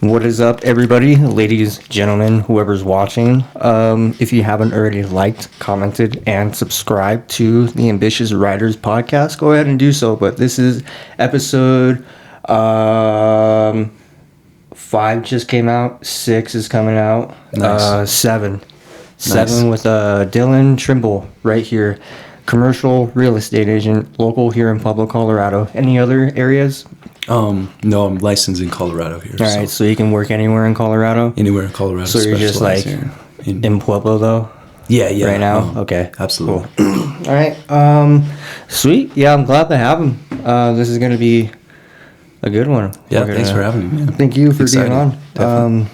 What is up, everybody, ladies, gentlemen, whoever's watching? If you haven't already liked, commented, and subscribed to the Ambitious Writers podcast, go ahead and do so. But this is episode 5 just came out, 6 is coming out, Nice. 7 Nice. with Dylan Trimble right here. Commercial real estate agent, local here in Pueblo, Colorado. Any other areas? No, I'm licensed in Colorado here. All right, so you can work anywhere in Colorado? Anywhere in Colorado. So you're just like here. in Pueblo though? Yeah. Right now? Okay. Absolutely. Cool. All right. Sweet. Yeah, I'm glad to have him. This is going to be a good one. Yeah, thanks for having me, man. Thank you for Excited. being on. Definitely.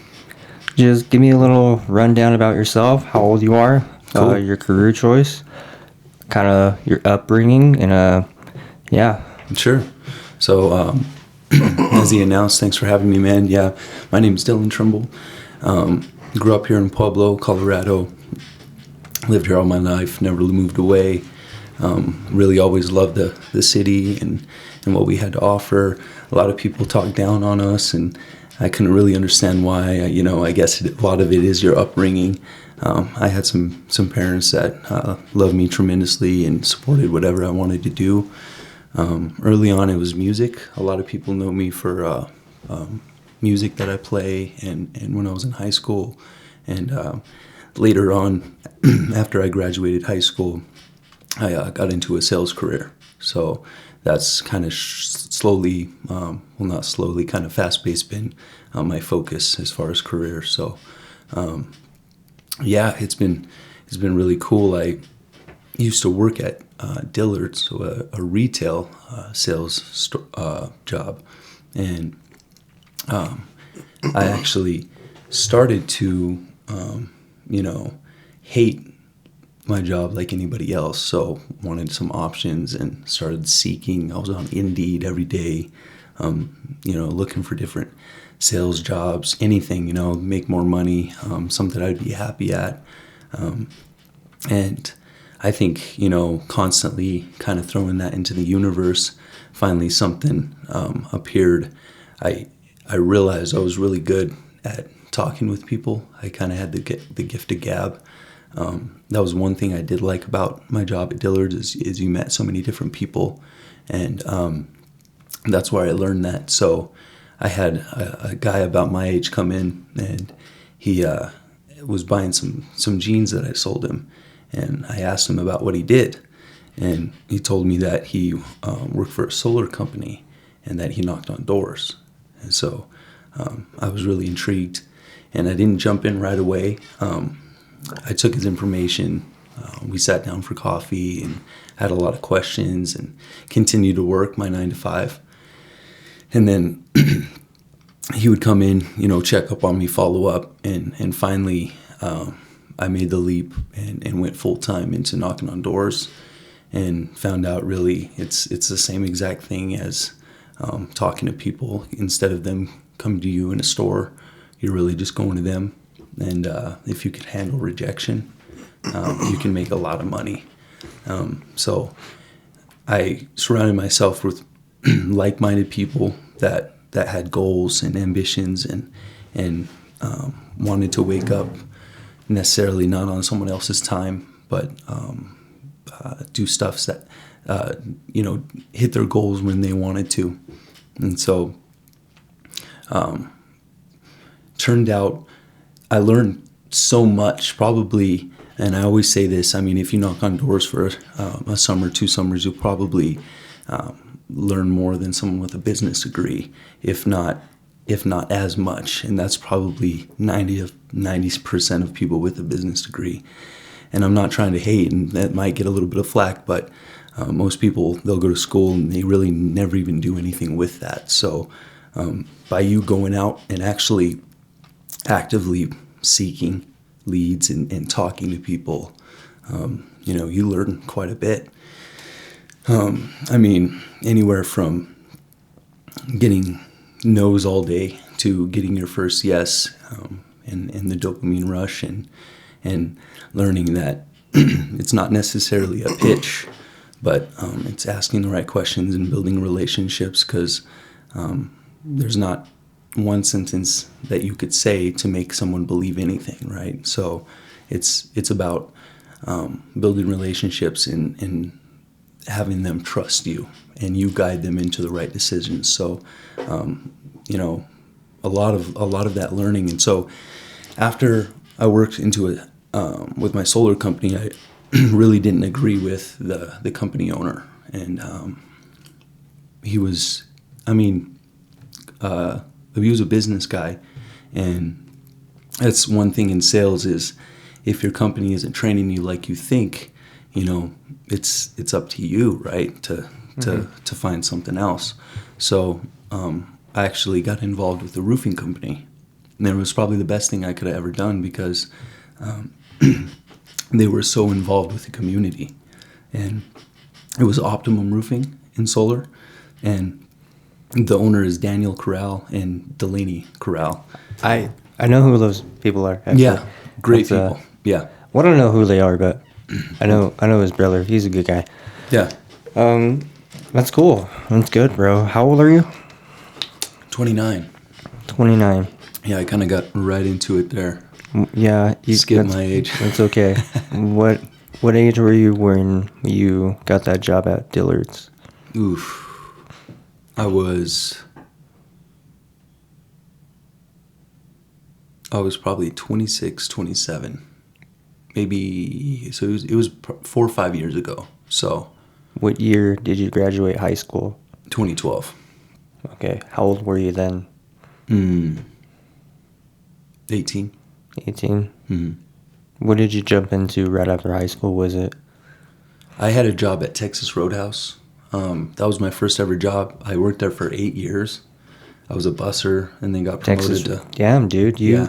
Just give me a little rundown about yourself, how old you are, Cool. your career choice, kind of your upbringing, and yeah. Sure. So, as he announced, thanks for having me, man. Yeah, my name is Dylan Trimble. Grew up here in Pueblo, Colorado. Lived here all my life, never moved away. Really always loved the city and what we had to offer. A lot of people talk down on us, and I couldn't really understand why. I guess a lot of it is your upbringing. I had some parents that loved me tremendously and supported whatever I wanted to do. Early on, it was music. A lot of people know me for music that I play, and when I was in high school, and later on, after I graduated high school, I got into a sales career. So that's kind of slowly, not slowly, kind of fast-paced been my focus as far as career. So yeah, it's been really cool. I used to work at Dillard's, so a retail sales job, and I actually started to hate my job like anybody else. So wanted some options and started seeking. I was on Indeed every day, looking for different sales jobs, anything, make more money, something I'd be happy at. And I think, constantly kind of throwing that into the universe, finally something appeared. I realized I was really good at talking with people. I kind of had the gift of gab. That was one thing I did like about my job at Dillard's is you met so many different people, and that's where I learned that. So I had a guy about my age come in, and he was buying some jeans that I sold him, and I asked him about what he did, and he told me that he worked for a solar company and that he knocked on doors. And so I was really intrigued, and I didn't jump in right away. I took his information. We sat down for coffee and had a lot of questions and continued to work my 9 to 5. And then he would come in, check up on me, follow up, and finally I made the leap and went full time into knocking on doors, and found out really it's the same exact thing as talking to people. Instead of them coming to you in a store, you're really just going to them. And if you can handle rejection, you can make a lot of money. So I surrounded myself with like-minded people that had goals and ambitions and wanted to wake up, necessarily not on someone else's time, but do stuff that hit their goals when they wanted to. And so turned out I learned so much, probably, and I always say this, if you knock on doors for a summer, 2 summers, you'll probably learn more than someone with a business degree, if not as much. And that's probably 90% of people with a business degree. And I'm not trying to hate, and that might get a little bit of flack, but most people, they'll go to school and they really never even do anything with that. So by you going out and actually actively seeking leads and talking to people, you learn quite a bit. Anywhere from getting no's all day to getting your first yes, and the dopamine rush, and learning that it's not necessarily a pitch, but it's asking the right questions and building relationships, because there's not one sentence that you could say to make someone believe anything, right? So it's about building relationships and having them trust you, and you guide them into the right decisions. So, you know, a lot of that learning. And so after I worked into it with my solar company, I really didn't agree with the company owner. And he was, he was a business guy. And that's one thing in sales is if your company isn't training you like you think, you know, it's up to you, right, to find something else. So I actually got involved with the roofing company. And it was probably the best thing I could have ever done because they were so involved with the community. And it was Optimum Roofing in solar. And the owner is Daniel Corral and Delaney Corral. I know who those people are. Actually. Yeah, great people. Yeah. Well, I don't know who they are, but I know his brother. He's a good guy. Yeah. That's cool. That's good, bro. How old are you? 29. 29. Yeah, I kind of got right into it there. Yeah. Skip my age. That's okay. What age were you when you got that job at Dillard's? Oof. I was probably 26, 27. Maybe, so it was 4 or 5 years ago. So. What year did you graduate high school? 2012. Okay. How old were you then? 18. 18? Mm-hmm. What did you jump into right after high school, was it? I had a job at Texas Roadhouse. That was my first ever job. I worked there for 8 years. I was a busser and then got promoted to... Damn, dude. You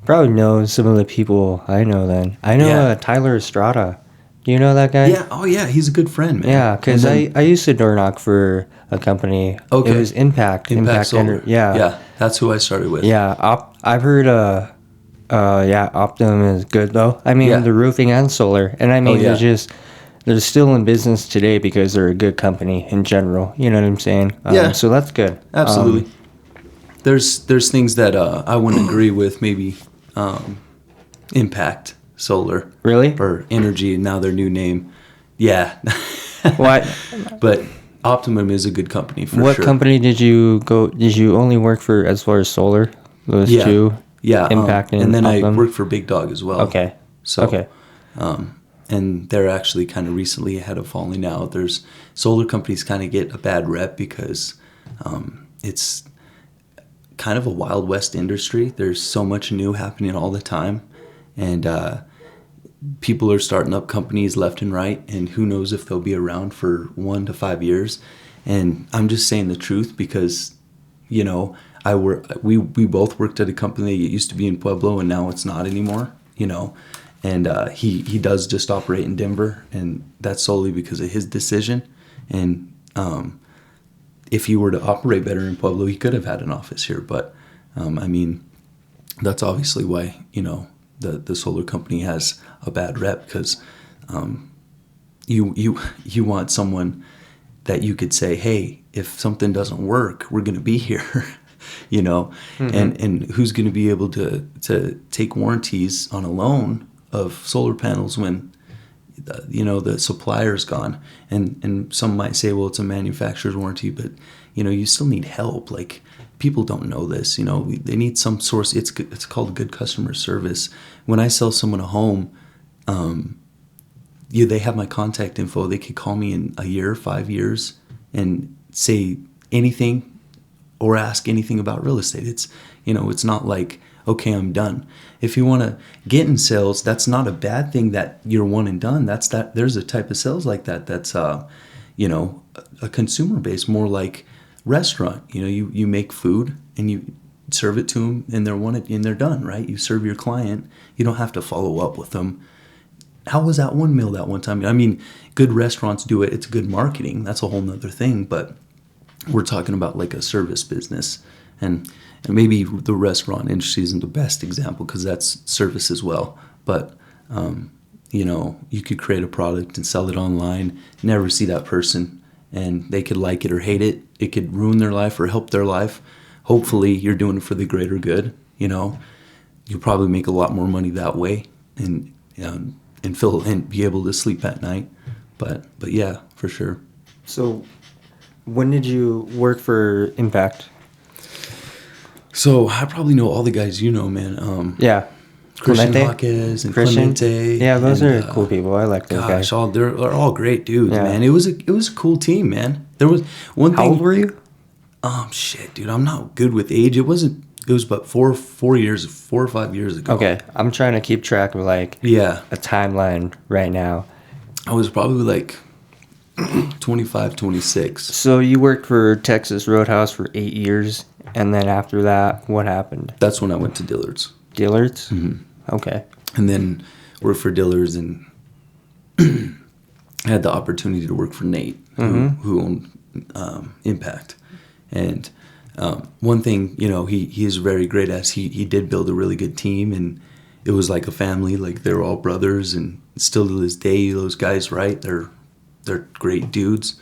probably know some of the people I know then. I know Tyler Estrada. Do you know that guy? Yeah. Oh, yeah. He's a good friend, man. Yeah, because I used to door knock for a company. Okay. It was Impact Solar. Yeah. That's who I started with. Yeah. I've heard... Optimum is good though. I mean, the roofing and solar, and I mean, they're still in business today because they're a good company in general. You know what I'm saying? So that's good. Absolutely. There's things that I wouldn't agree with. Maybe Impact Solar, really, or Energy, and now their new name. Yeah. What? But Optimum is a good company for sure. What company did you go? Did you only work for as far as solar? Those two. Yeah, Impact and then Optimum? I worked for Big Dog as well. Okay. And they're actually kind of recently had a falling out. There's solar companies kind of get a bad rep because it's kind of a Wild West industry. There's so much new happening all the time, and people are starting up companies left and right, and who knows if they'll be around for 1 to 5 years. And I'm just saying the truth because, you know, we both worked at a company that used to be in Pueblo and now it's not anymore, you know, and he does just operate in Denver, and that's solely because of his decision. And if he were to operate better in Pueblo, he could have had an office here. But I mean, that's obviously why, you know, the solar company has a bad rep, because you want someone that you could say, hey, if something doesn't work, we're going to be here. You know, and who's going to be able to take warranties on a loan of solar panels when, you know, the supplier's gone. And some might say, well, it's a manufacturer's warranty, but, you know, you still need help. Like, people don't know this, you know, they need some source. It's called good customer service. When I sell someone a home, they have my contact info. They could call me in a year, 5 years, and say anything or ask anything about real estate. It's, you know, it's not like, okay, I'm done. If you want to get in sales, that's not a bad thing that you're one and done. There's a type of sales like that that's, you know, a consumer base, more like restaurant. You know, you make food and you serve it to them and they're done, right? You serve your client. You don't have to follow up with them. How was that one meal that one time? I mean, good restaurants do it. It's good marketing. That's a whole nother thing, but we're talking about like a service business, and maybe the restaurant industry isn't the best example because that's service as well. But, you know, you could create a product and sell it online, never see that person, and they could like it or hate it. It could ruin their life or help their life. hopefully you're doing it for the greater good. You'll probably make a lot more money that way, and feel and be able to sleep at night. But yeah, for sure. So, when did you work for Impact? So I probably know all the guys man. Yeah. Christian Clemente? Jaquez and Christian? Clemente. Yeah, those and, are cool people. I like those guys. Gosh, they're all great dudes, Yeah. man. It was a cool team, man. There was one How thing. old were you? Shit, dude, I'm not good with age. It was about 4 or 5 years ago. Okay, I'm trying to keep track of Yeah. a timeline right now. I was probably like 25, 26. So you worked for Texas Roadhouse for 8 years, and then after that, what happened? That's when I went to Dillard's. Dillard's? Mm-hmm. Okay. And then worked for Dillard's, and I had the opportunity to work for Nate, who owned Impact. And one thing, he is very great at, he did build a really good team, and it was like a family, like they were all brothers, and still to this day, those guys, right? They're great dudes.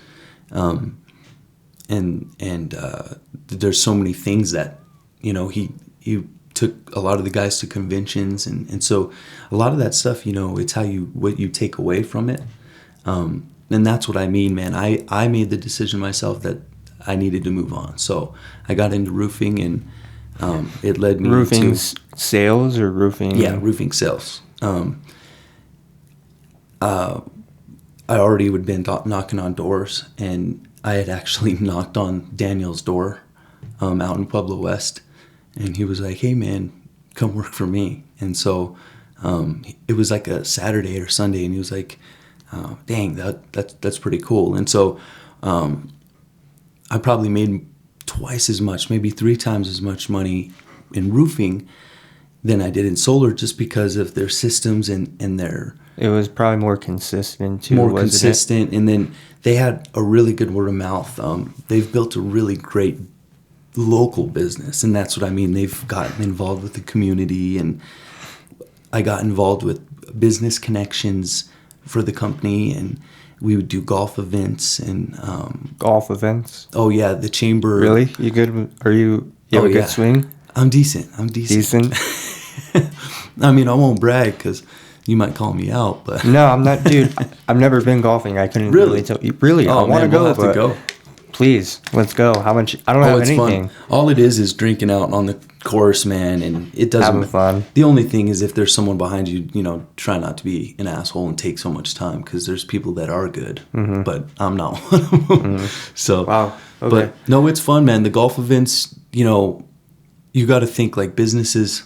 And there's so many things that, he took a lot of the guys to conventions, and so a lot of that stuff, it's what you take away from it. And that's what I mean, man. I made the decision myself that I needed to move on. So I got into roofing, and it led me roofing to sales or roofing? Yeah, roofing sales. I already would been knocking on doors, and I had actually knocked on Daniel's door out in Pueblo West, and he was like, "Hey man, come work for me." And so it was like a Saturday or Sunday, and he was like, "Dang, that's pretty cool." And so I probably made twice as much, maybe 3 times as much money in roofing than I did in solar, just because of their systems and their... It was probably more consistent too. More wasn't consistent, and then they had a really good word of mouth. They've built a really great local business, and that's what I mean. They've gotten involved with the community, and I got involved with business connections for the company, and we would do golf events and golf events? Oh yeah, the chamber. Really? You good? Are you have a good swing? I'm decent. Decent. I mean, I won't brag because you might call me out, but no, I'm not, dude. I've never been golfing. I couldn't really tell you. Really, I want to go, we'll have to go. Please, let's go. How much? I don't have anything. Fun. All it is drinking out on the course, man, and it doesn't. Having fun. The only thing is if there's someone behind you, try not to be an asshole and take so much time, because there's people that are good, but I'm not one of them. Mm-hmm. So, wow. Okay. But no, it's fun, man. The golf events, you got to think like businesses.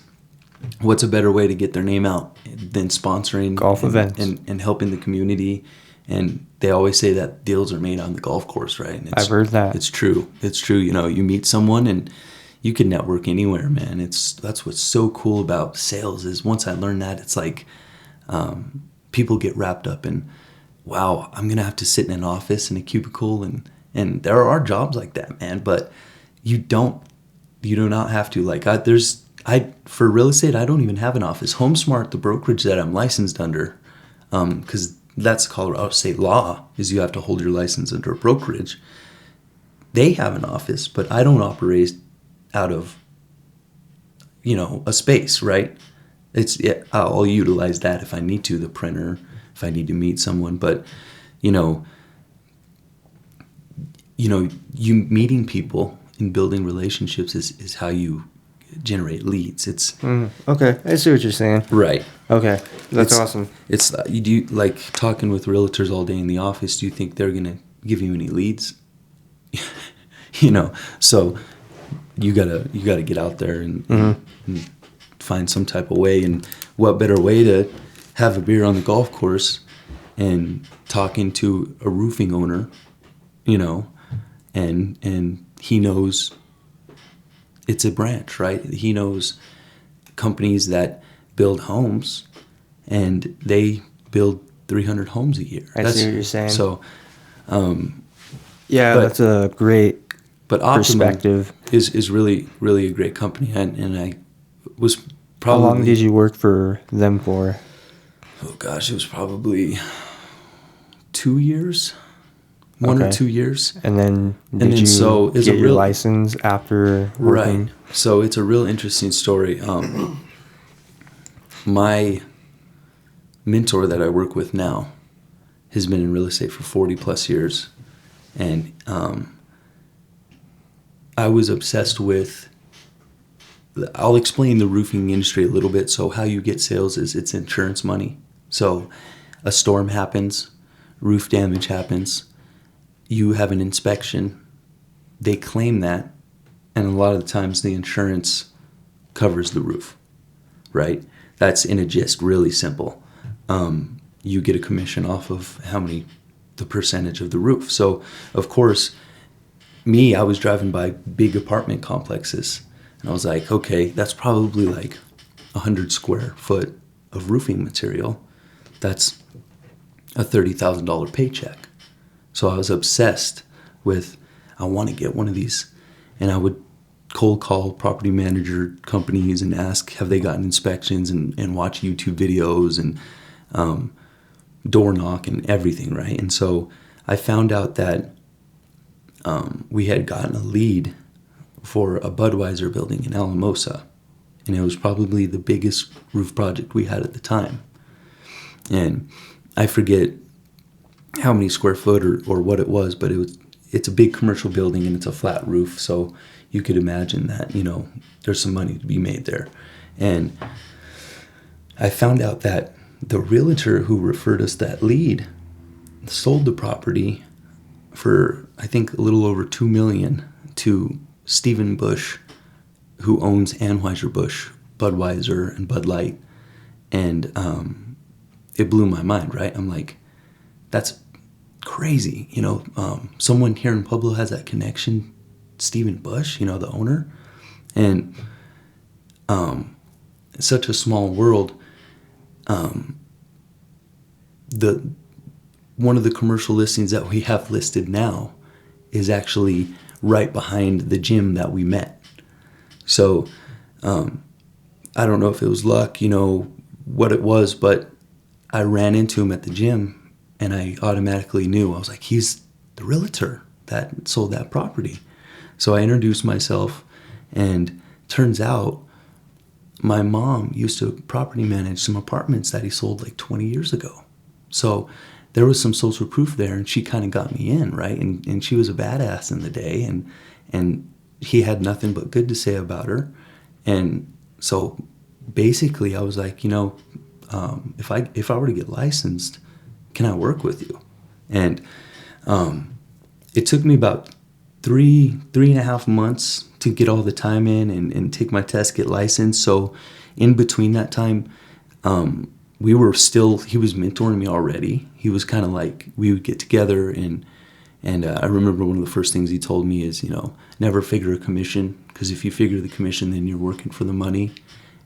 What's a better way to get their name out than sponsoring golf events and helping the community? And they always say that deals are made on the golf course, right? And I've heard that. It's true. It's true. You meet someone and you can network anywhere, man. That's what's so cool about sales is once I learned that, it's like people get wrapped up in, wow, I'm going to have to sit in an office in a cubicle. And there are jobs like that, man. But you do not have to. For real estate, I don't even have an office. HomeSmart, the brokerage that I'm licensed under, because that's Colorado state law, is you have to hold your license under a brokerage. They have an office, but I don't operate out of, a space, right? I'll utilize that if I need to, the printer, if I need to meet someone. But, you meeting people and building relationships is how you generate leads. It's okay. I see what you're saying. Right. Okay, that's awesome. It's you do like talking with realtors all day in the office. Do you think they're gonna give you any leads? So you gotta get out there and find some type of way. And what better way to have a beer on the golf course and talking to a roofing owner, and he knows. It's a branch, right? He knows companies that build homes, and they build 300 homes a year. I see what you're saying. So, that's a great perspective. Is really, really a great company, and I was probably. How long did you work for them for? Oh gosh, it was probably 2 years, 1 or Okay. 2 years. And then did then you so it's get a your real- license after working? Right. So it's a real interesting story. My mentor that I work with now has been in real estate for 40 plus years. And I was obsessed with, I'll explain the roofing industry a little bit. So how you get sales is it's insurance money. So a storm happens, roof damage happens, you have an inspection, they claim that, and a lot of the times the insurance covers the roof, right? That's in a gist, really simple. You get a commission off of the percentage of the roof. So, of course, I was driving by big apartment complexes, and I was like, okay, that's probably like 100 square foot of roofing material. That's a $30,000 paycheck. So I was obsessed with, I want to get one of these. And I would cold call property manager companies and ask, have they gotten inspections, and watch YouTube videos and door knock and everything, right? And so I found out that we had gotten a lead for a Budweiser building in Alamosa, and it was probably the biggest roof project we had at the time. And I forget how many square foot or what it was, but it's a big commercial building and it's a flat roof, so you could imagine that, there's some money to be made there. And I found out that the realtor who referred us that lead sold the property for, I think, a little over $2 million to Stephen Bush, who owns Anheuser-Busch, Budweiser, and Bud Light. And it blew my mind, right? I'm like, that's crazy. Someone here in Pueblo has that connection, Stephen Bush, the owner. And it's such a small world. One of the commercial listings that we have listed now is actually right behind the gym that we met. So I don't know if it was luck, what it was, but I ran into him at the gym and I automatically knew. I was like, he's the realtor that sold that property. So I introduced myself, and turns out my mom used to property manage some apartments that he sold like 20 years ago. So there was some social proof there, and she kind of got me in, right? And she was a badass in the day, and he had nothing but good to say about her. And so basically I was like, if I were to get licensed, can I work with you? And it took me about three and a half months to get all the time in and take my test, get licensed. So in between that time, he was mentoring me already. He was kind of like, we would get together and I remember one of the first things he told me is, never figure a commission, because if you figure the commission, then you're working for the money.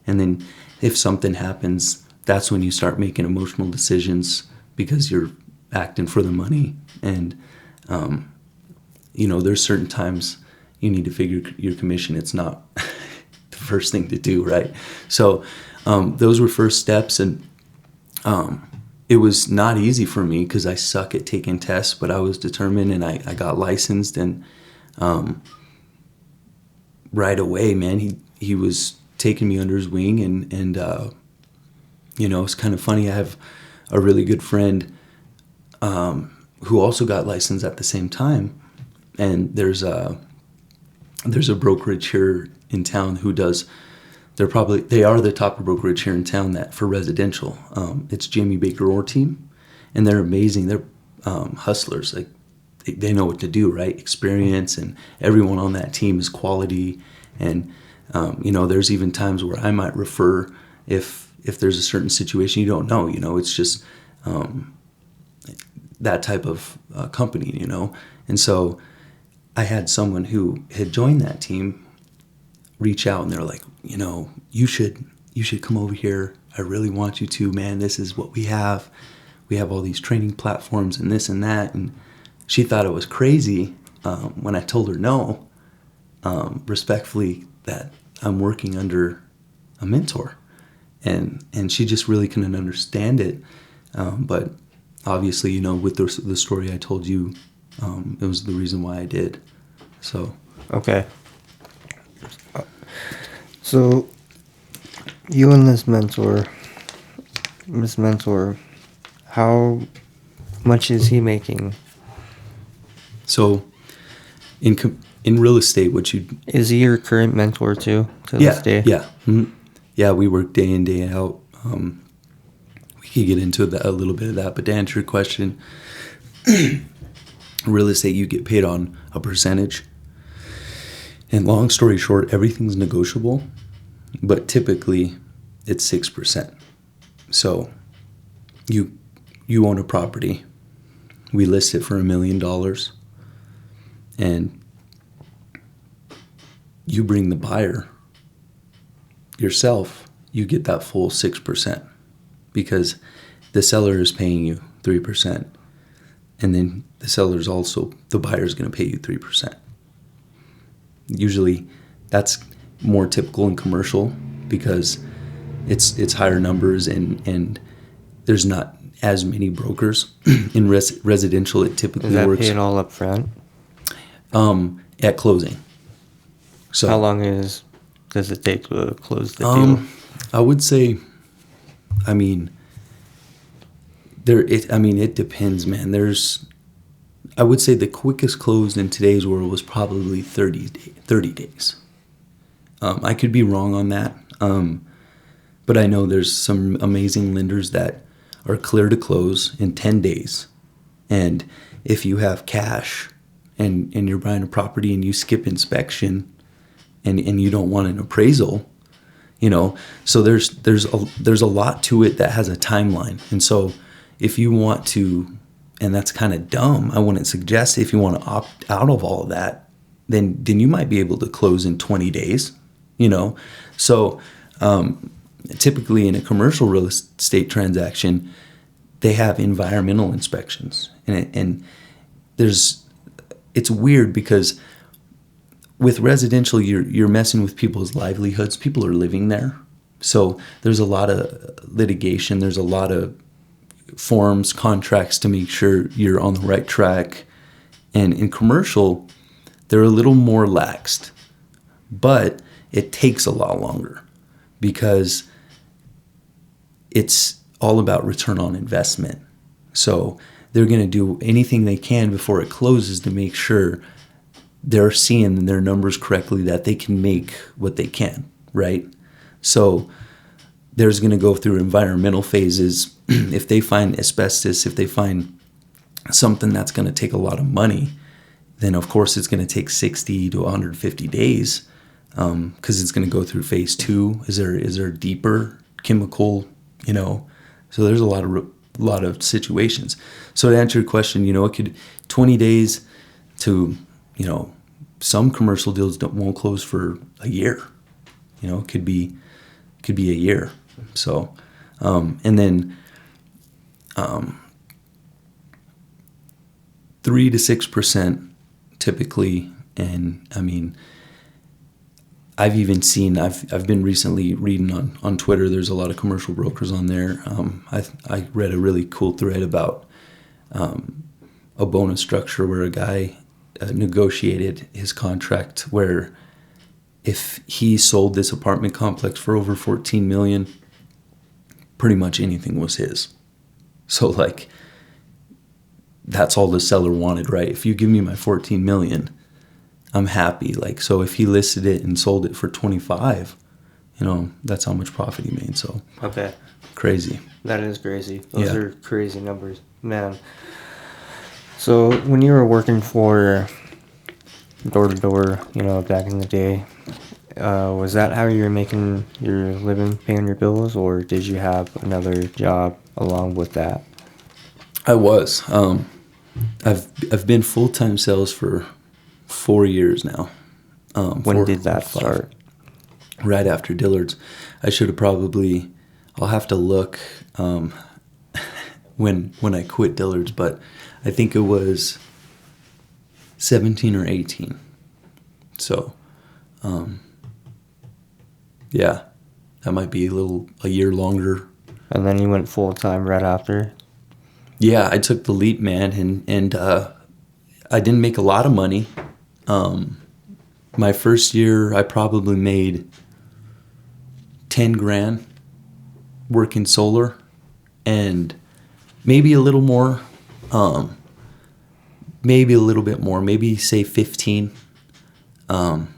And then if something happens, that's when you start making emotional decisions because you're acting for the money. And, there's certain times you need to figure your commission. It's not the first thing to do, right? So those were first steps, and it was not easy for me because I suck at taking tests, but I was determined, and I got licensed. And right away, man, he was taking me under his wing, and it's kind of funny. I have a really good friend who also got licensed at the same time, and there's a brokerage here in town who does. They are the top brokerage here in town that for residential. It's Jamie Baker Orr team, and they're amazing. They're hustlers. Like they know what to do, right? Experience, and everyone on that team is quality. And there's even times where I might refer if there's a certain situation you don't know. It's just that type of company. And so I had someone who had joined that team reach out, and they're like, you should come over here. I really want you to, man. This is what we have. We have all these training platforms and this and that. And she thought it was crazy when I told her no, respectfully, that I'm working under a mentor. And she just really couldn't understand it. But obviously, with the story I told you it was the reason why I did. So. Okay. So, you and this mentor, how much is he making? So, in real estate, is he your current mentor too to this day? Yeah, mm-hmm. Yeah. We work day in, day out. We could get into a little bit of that, but to answer your question, real estate, you get paid on a percentage. And long story short, everything's negotiable, but typically it's 6%. So you own a property. We list it for $1 million, and you bring the buyer yourself, you get that full 6% because the seller is paying you 3%. And then the buyer is going to pay you 3%. Usually that's more typical in commercial because it's higher numbers and there's not as many brokers. In residential, it typically works. Is that paid all up front? At closing. So how long does it take to close the deal? I would say, it depends, man. I would say the quickest close in today's world was probably 30 days. I could be wrong on that, but I know there's some amazing lenders that are clear to close in 10 days. And if you have cash and you're buying a property and you skip inspection and you don't want an appraisal, so there's a lot to it that has a timeline. And so if you want to, and that's kind of dumb, I wouldn't suggest, if you want to opt out of all of that, then you might be able to close in 20 days, So typically in a commercial real estate transaction, they have environmental inspections. And it's weird because with residential, you're messing with people's livelihoods. People are living there. So there's a lot of litigation. There's a lot of forms, contracts to make sure you're on the right track. And in commercial, they're a little more laxed, but it takes a lot longer because it's all about return on investment. So they're going to do anything they can before it closes to make sure they're seeing their numbers correctly, that they can make what they can, right? So there's going to go through environmental phases. If they find asbestos, if they find something that's going to take a lot of money, then of course it's going to take 60 to 150 days because it's going to go through phase 2. Is there deeper chemical, So there's a lot of situations. So to answer your question, it could 20 days to, some commercial deals won't close for a year. It could be a year. So, and then 3 to 6% typically. And I've even seen, I've been recently reading on Twitter, there's a lot of commercial brokers on there. I read a really cool thread about a bonus structure where a guy negotiated his contract where if he sold this apartment complex for over $14 million, pretty much anything was his. So that's all the seller wanted, right? If you give me my $14 million, I'm happy. So if he listed it and sold it for 25, that's how much profit he made. So okay, crazy. That is crazy. Those are crazy numbers, man. So when you were working for door to door, back in the day, was that how you were making your living, paying your bills, or did you have another job along with that? I was. I've been full-time sales for 4 years now. When did that start? Right after Dillard's. I'll have to look when I quit Dillard's, but I think it was 17 or 18. So, that might be a year longer. And then you went full time right after? Yeah, I took the leap, man, and I didn't make a lot of money. My first year, I probably made 10 grand working solar, and maybe a little more, maybe a little bit more, maybe say 15. But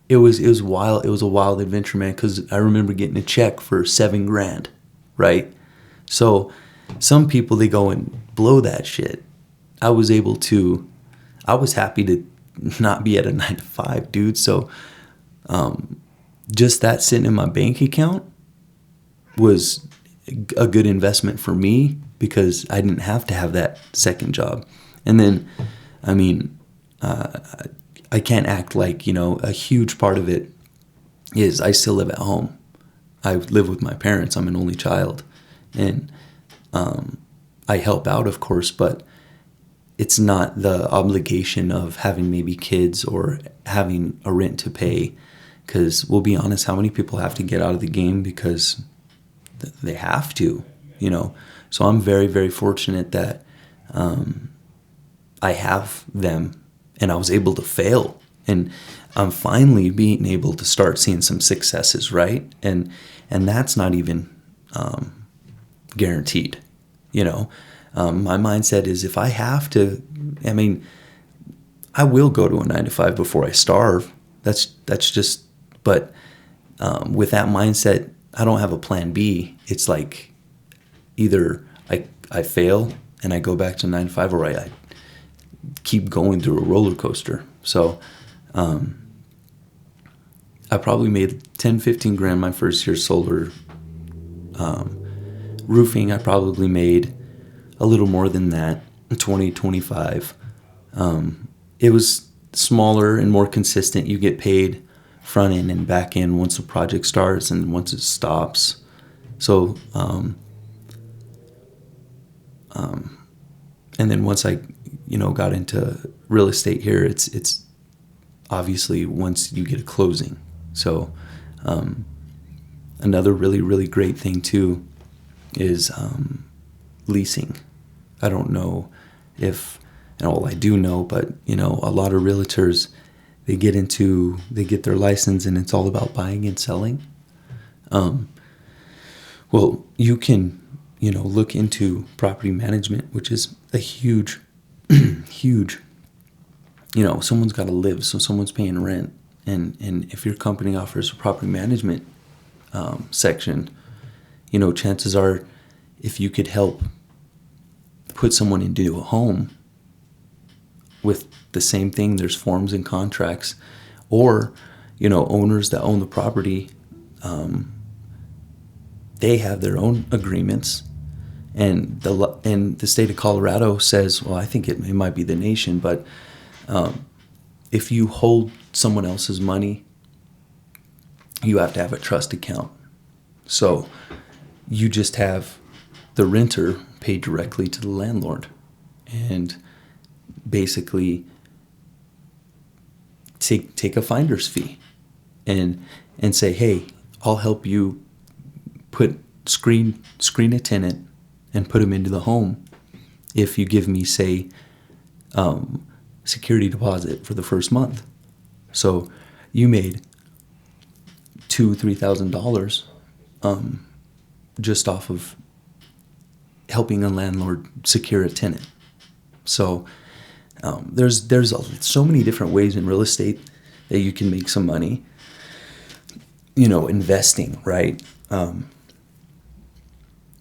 it was wild. It was a wild adventure, man, because I remember getting a check for 7 grand, right? So some people, they go and blow that shit. I was happy to not be at a 9 to 5, dude. So just that sitting in my bank account was a good investment for me, because I didn't have to have that second job. And then, I mean, I can't act like, a huge part of it is I still live at home. I live with my parents. I'm an only child. And I help out, of course, but it's not the obligation of having maybe kids or having a rent to pay. Because we'll be honest, how many people have to get out of the game because they have to, So I'm very, very fortunate that I have them, and I was able to fail. And I'm finally being able to start seeing some successes, right? And that's not even guaranteed, My mindset is, if I have to, I will go to a 9 to 5 before I starve. That's just, but with that mindset, I don't have a plan B. It's like either I fail and I go back to 9 to 5, or I keep going through a roller coaster. So I probably made 10, 15 grand my first year solar. Roofing, I probably made a little more than that, 20, 25. It was smaller and more consistent. You get paid front end and back end once the project starts and once it stops. So, and then once I, got into real estate here, it's obviously once you get a closing. So, another really, really great thing too is leasing. I don't know if, I do know, but a lot of realtors, they get their license and it's all about buying and selling. Well, you can, look into property management, which is a huge, huge, someone's got to live, so someone's paying rent. And if your company offers a property management section, chances are, if you could help put someone into a home with the same thing, there's forms and contracts, or, owners that own the property, they have their own agreements. And the state of Colorado says, well, I think it might be the nation, but if you hold someone else's money, you have to have a trust account. So you just have the renter pay directly to the landlord, and basically take a finder's fee and say, hey, I'll help you screen a tenant and put them into the home if you give me, say, security deposit for the first month. So you made $2,000-$3,000 just off of helping a landlord secure a tenant. So there's so many different ways in real estate that you can make some money. Investing, right?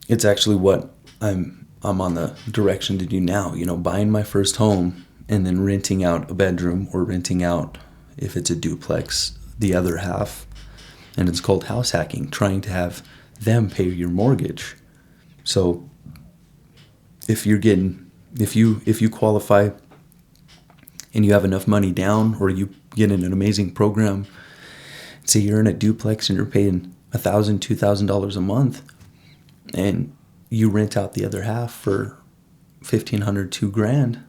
It's actually what I'm on the direction to do now. Buying my first home and then renting out a bedroom, or renting out, if it's a duplex, the other half. And it's called house hacking, trying to have them pay your mortgage. So if you qualify and you have enough money down, or you get in an amazing program, say you're in a duplex and you're paying $1,000, $2,000 a month, and you rent out the other half for $1,500, $2,000,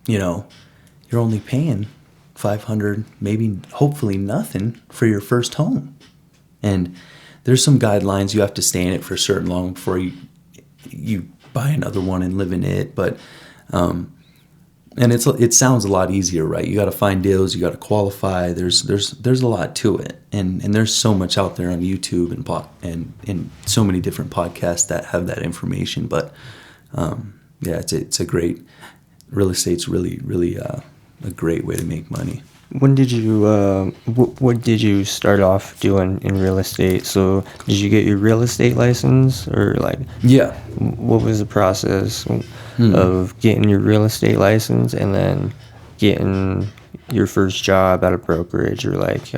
you're only paying $500, maybe hopefully nothing for your first home. And there's some guidelines. You have to stay in it for certain long before you buy another one and live in it. But And it sounds a lot easier, right? You got to find deals, you got to qualify. There's a lot to it, and there's so much out there on YouTube and so many different podcasts that have that information. But yeah, it's a great real estate's really a great way to make money. When did you what did you start off doing in real estate? So did you get your real estate license, or like, Yeah. what was the process of getting your real estate license and then getting your first job at a brokerage, or like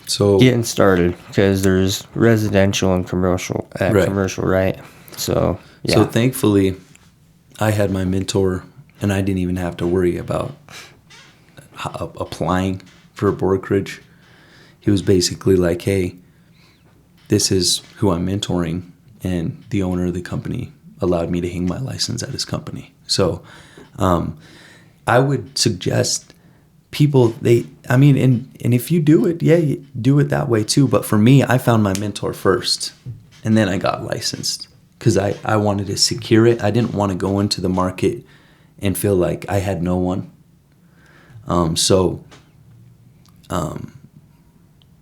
So getting started? Because there's residential and commercial, Right. commercial, right? So yeah. So thankfully, I had my mentor, and I didn't even have to worry about applying for a brokerage. He was basically like, hey, this is who I'm mentoring, and the owner of the company allowed me to hang my license at his company. So I would suggest people, and if you do it, yeah, you do it that way too. But for me, I found my mentor first, and then I got licensed because I wanted to secure it. I didn't want to go into the market and feel like I had no one. So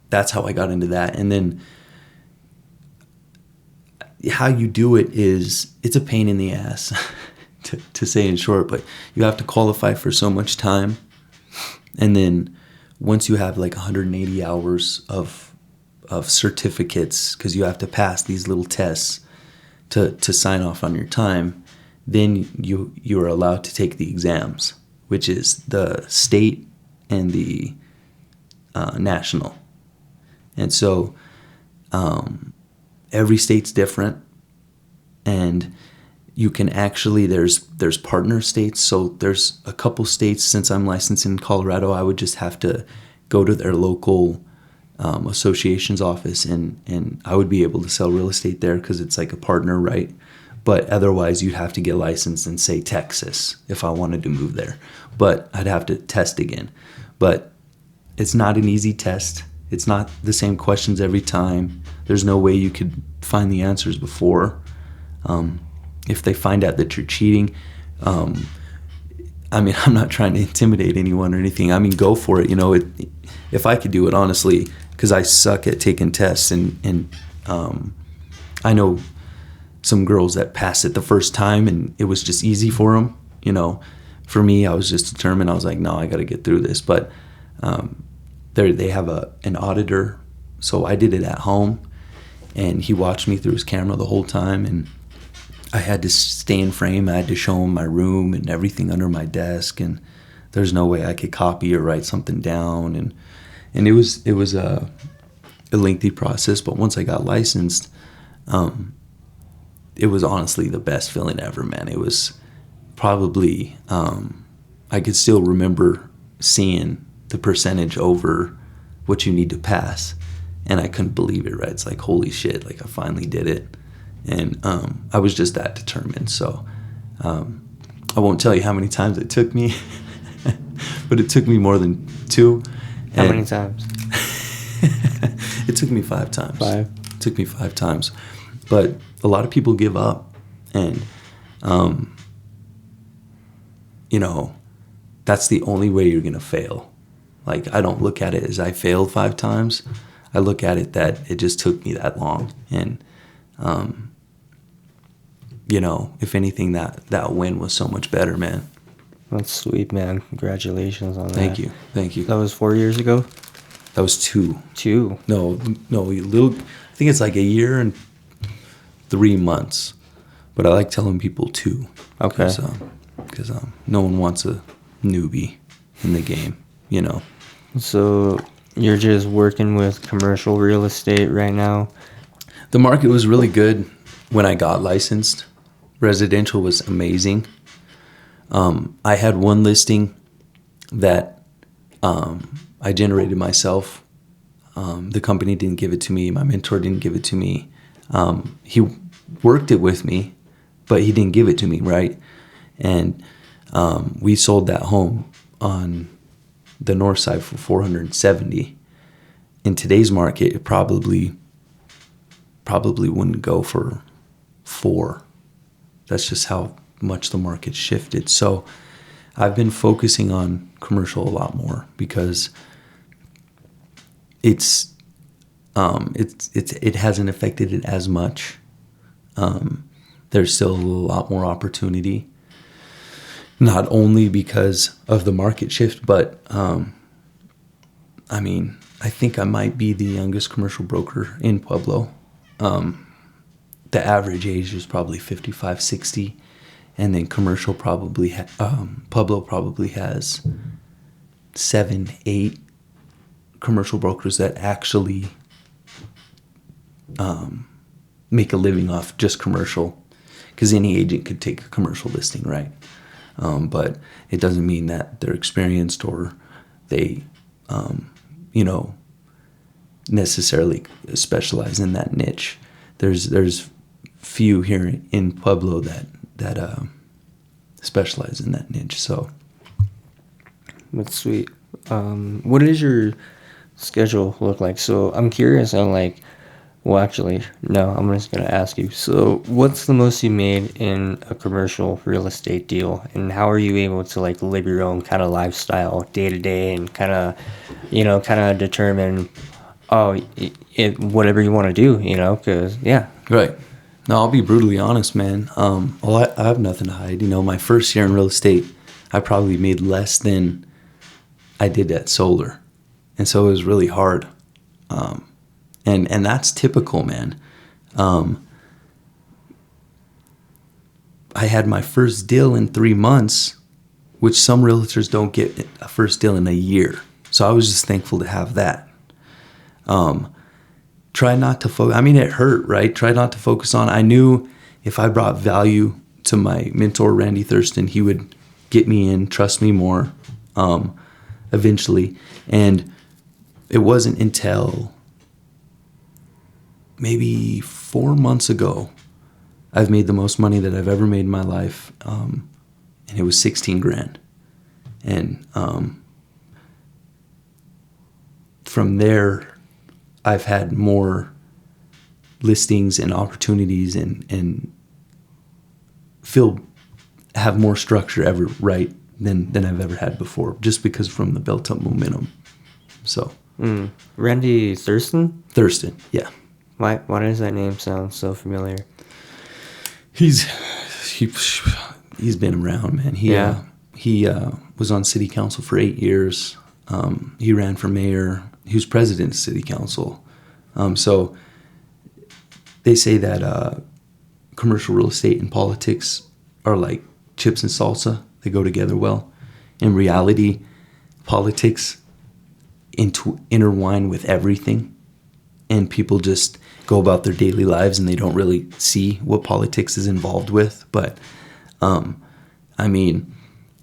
that's how I got into that. And then how you do it is, it's a pain in the ass to say in short, but you have to qualify for so much time. And then once you have like 180 hours of certificates, because you have to pass these little tests to sign off on your time, then you are allowed to take the exams, which is the state and the national. And so every state's different, and you can actually, there's partner states. So there's a couple states. Since I'm licensed in Colorado, I would just have to go to their local association's office, and I would be able to sell real estate there because it's like a partner, right? But otherwise, you'd have to get licensed in, say, Texas if I wanted to move there. But I'd have to test again. But it's not an easy test. It's not the same questions every time. There's no way you could find the answers before. If they find out that you're cheating, I'm not trying to intimidate anyone or anything. Go for it. If I could do it, honestly, because I suck at taking tests, and I know some girls that passed it the first time and it was just easy for them. For me, I was just determined. I was like, no, I got to get through this. But they have an auditor, so I did it at home, and he watched me through his camera the whole time, and I had to stay in frame. I had to show him my room and everything under my desk, and there's no way I could copy or write something down, and it was a lengthy process. But once I got licensed, it was honestly the best feeling ever, man. It was probably, I could still remember seeing the percentage over what you need to pass, and I couldn't believe it, right? It's like, holy shit, like I finally did it. And I was just that determined. So I won't tell you how many times it took me, but it took me more than 2. How many times? It took me 5 times. 5? It took me 5 times. But a lot of people give up, and that's the only way you're going to fail. Like, I don't look at it as I failed 5 times. I look at it that it just took me that long. And, if anything, that win was so much better, man. That's sweet, man. Congratulations on that. Thank you. That was 4 years ago? That was 2. 2? No, I think it's like a year and 3 months. But I like telling people 2. Okay. Because no one wants a newbie in the game, So you're just working with commercial real estate right now? The market was really good when I got licensed. Residential was amazing. I had one listing that I generated myself. The company didn't give it to me. My mentor didn't give it to me. He worked it with me, but he didn't give it to me, right? And we sold that home on the north side for $470. In today's market, it probably wouldn't go for $4. That's just how much the market shifted. So I've been focusing on commercial a lot more because it hasn't affected it as much. There's still a lot more opportunity, not only because of the market shift, but I mean, I think I might be the youngest commercial broker in Pueblo. The average age is probably 55, 60, and then commercial probably Pueblo probably has 7, 8 commercial brokers that actually make a living off just commercial, because any agent could take a commercial listing, right? But it doesn't mean that they're experienced or they, necessarily specialize in that niche. There's few here in Pueblo that specialize in that niche. So That's sweet. What does your schedule look like? So I'm curious on actually, no, I'm just going to ask you. So what's the most you made in a commercial real estate deal, and how are you able to live your own kind of lifestyle day to day and kind of determine, whatever you want to do, because, yeah. Right. No, I'll be brutally honest, man. I have nothing to hide. My first year in real estate, I probably made less than I did at solar. And so it was really hard. And that's typical, man. I had my first deal in 3 months, which some realtors don't get a first deal in a year. So I was just thankful to have that. Try not to focus. I mean, it hurt, right? Try not to focus on. I knew if I brought value to my mentor, Randy Thurston, he would get me in, trust me more, eventually. And it wasn't until maybe 4 months ago I've made the most money that I've ever made in my life, and it was 16 grand. And from there, I've had more listings and opportunities and have more structure ever, right, than I've ever had before, just because from the built up momentum. So Randy Thurston? Thurston, yeah. Why does that name sound so familiar? He's been around, man. He was on city council for 8 years. He ran for mayor. He was president of city council. So they say that commercial real estate and politics are like chips and salsa. They go together well. In reality, politics intertwine with everything, and people just go about their daily lives and they don't really see what politics is involved with. But I mean,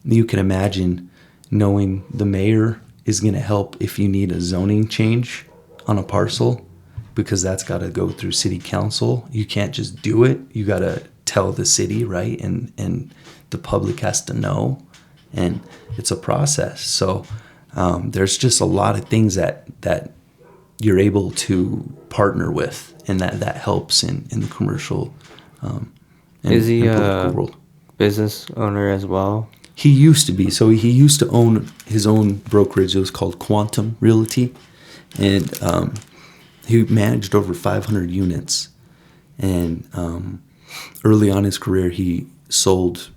you can imagine knowing the mayor is going to help if you need a zoning change on a parcel, because that's got to go through city council. You can't just do it. You got to tell the city, right? And the public has to know, and it's a process. So there's just a lot of things that you're able to partner with, and that helps in the commercial Is he and political world. Business owner as well? He used to be. So he used to own his own brokerage. It was called Quantum Realty. And he managed over 500 units. And early on in his career, he sold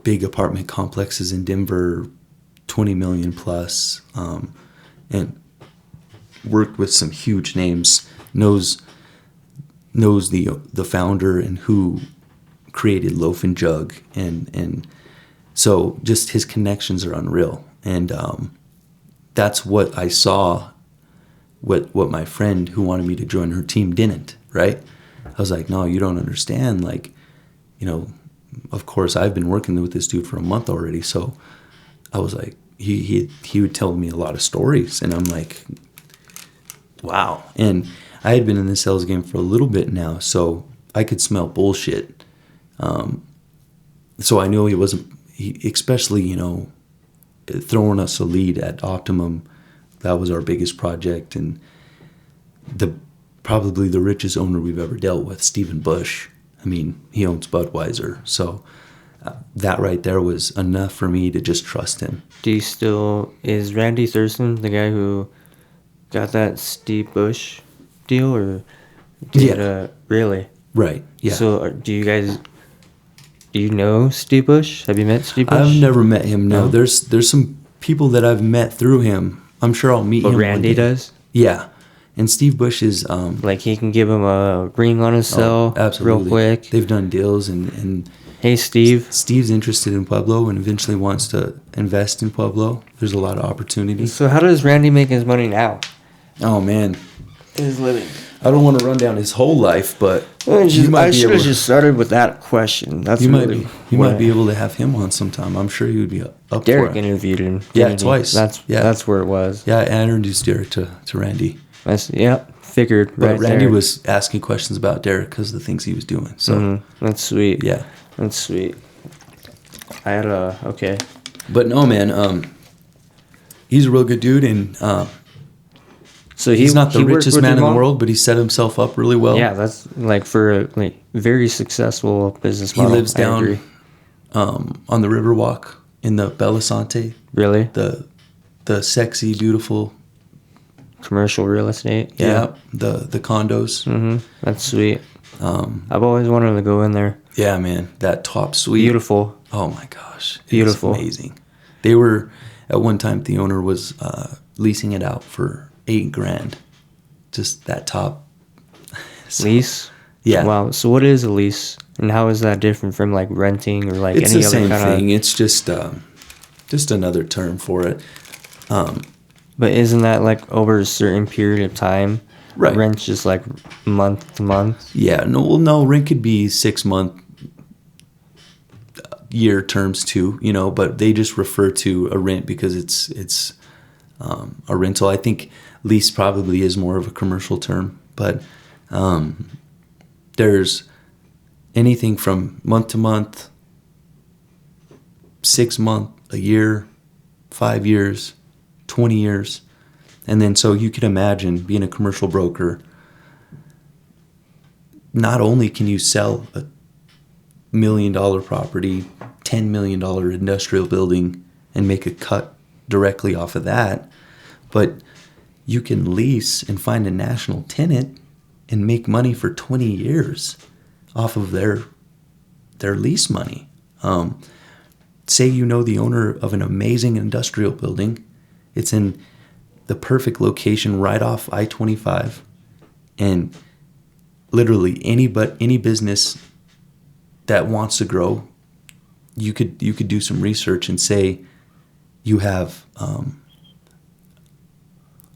big apartment complexes in Denver, 20 million plus, and worked with some huge names, knows the founder and who created Loaf and Jug, and so just his connections are unreal. And that's what I saw, what my friend who wanted me to join her team didn't, right? I was like, no, you don't understand. Like, of course, I've been working with this dude for a month already. So I was like, he would tell me a lot of stories, and I'm like, wow. And I had been in the sales game for a little bit now, so I could smell bullshit. So I know he wasn't, especially, throwing us a lead at Optimum. That was our biggest project, and probably the richest owner we've ever dealt with, Stephen Bush. I mean, he owns Budweiser. So that right there was enough for me to just trust him. Is Randy Thurston the guy who got that Steve Bush deal, or really? Right. Yeah. So do you know Steve Bush? Have you met Steve Bush? I've never met him. No. No? There's some people that I've met through him. I'm sure I'll meet But him. Randy one day. does? Yeah. And Steve Bush is Like he can give him a ring on his cell absolutely. real quick. They've done deals, and Hey, Steve. Steve's interested in Pueblo and eventually wants to invest in Pueblo. There's a lot of opportunity. So how does Randy make his money now? Oh man, His living. I don't want to run down his whole life, but I should have just started with that question. That's you really might be able to have him on sometime. I'm sure he would be up Derek for it. interviewed him. Yeah, twice. That's where it was. Yeah, I introduced Derek to Randy. Figured. But right Randy there. was asking questions about Derek because of the things he was doing. So That's sweet. yeah. That's sweet. I had okay. But no, man, he's a real good dude, and So he's not the he worked richest with man your in the mom? world, but he set himself up really well. Yeah, that's like for a very successful business He model. lives I down agree. on the Riverwalk in the Belisante, Really? the sexy, beautiful, Commercial real estate. yeah, the condos. That's sweet. I've always wanted to go in there. Yeah, man, that top suite. Beautiful. Oh my gosh, it's Beautiful. amazing. They were at one time. The owner was leasing it out for $8,000, just that top Lease? Yeah. Wow. So what is a lease, and how is that different from like renting or like It's any the other same kind thing. of? It's just another term for it. But isn't that like over a certain period of time? Right. Rent's just like month to month. Yeah. No. Rent could be 6-month, year terms too. But they just refer to a rent because it's a rental. I think lease probably is more of a commercial term, but there's anything from month to month, 6 month, a year, 5 years, 20 years. And then so you can imagine being a commercial broker, not only can you sell a $1 million property, $10 million industrial building and make a cut directly off of that, but you can lease and find a national tenant and make money for 20 years off of their lease money. Say you know the owner of an amazing industrial building. It's in the perfect location right off I-25, and literally any business that wants to grow, you could do some research and say you have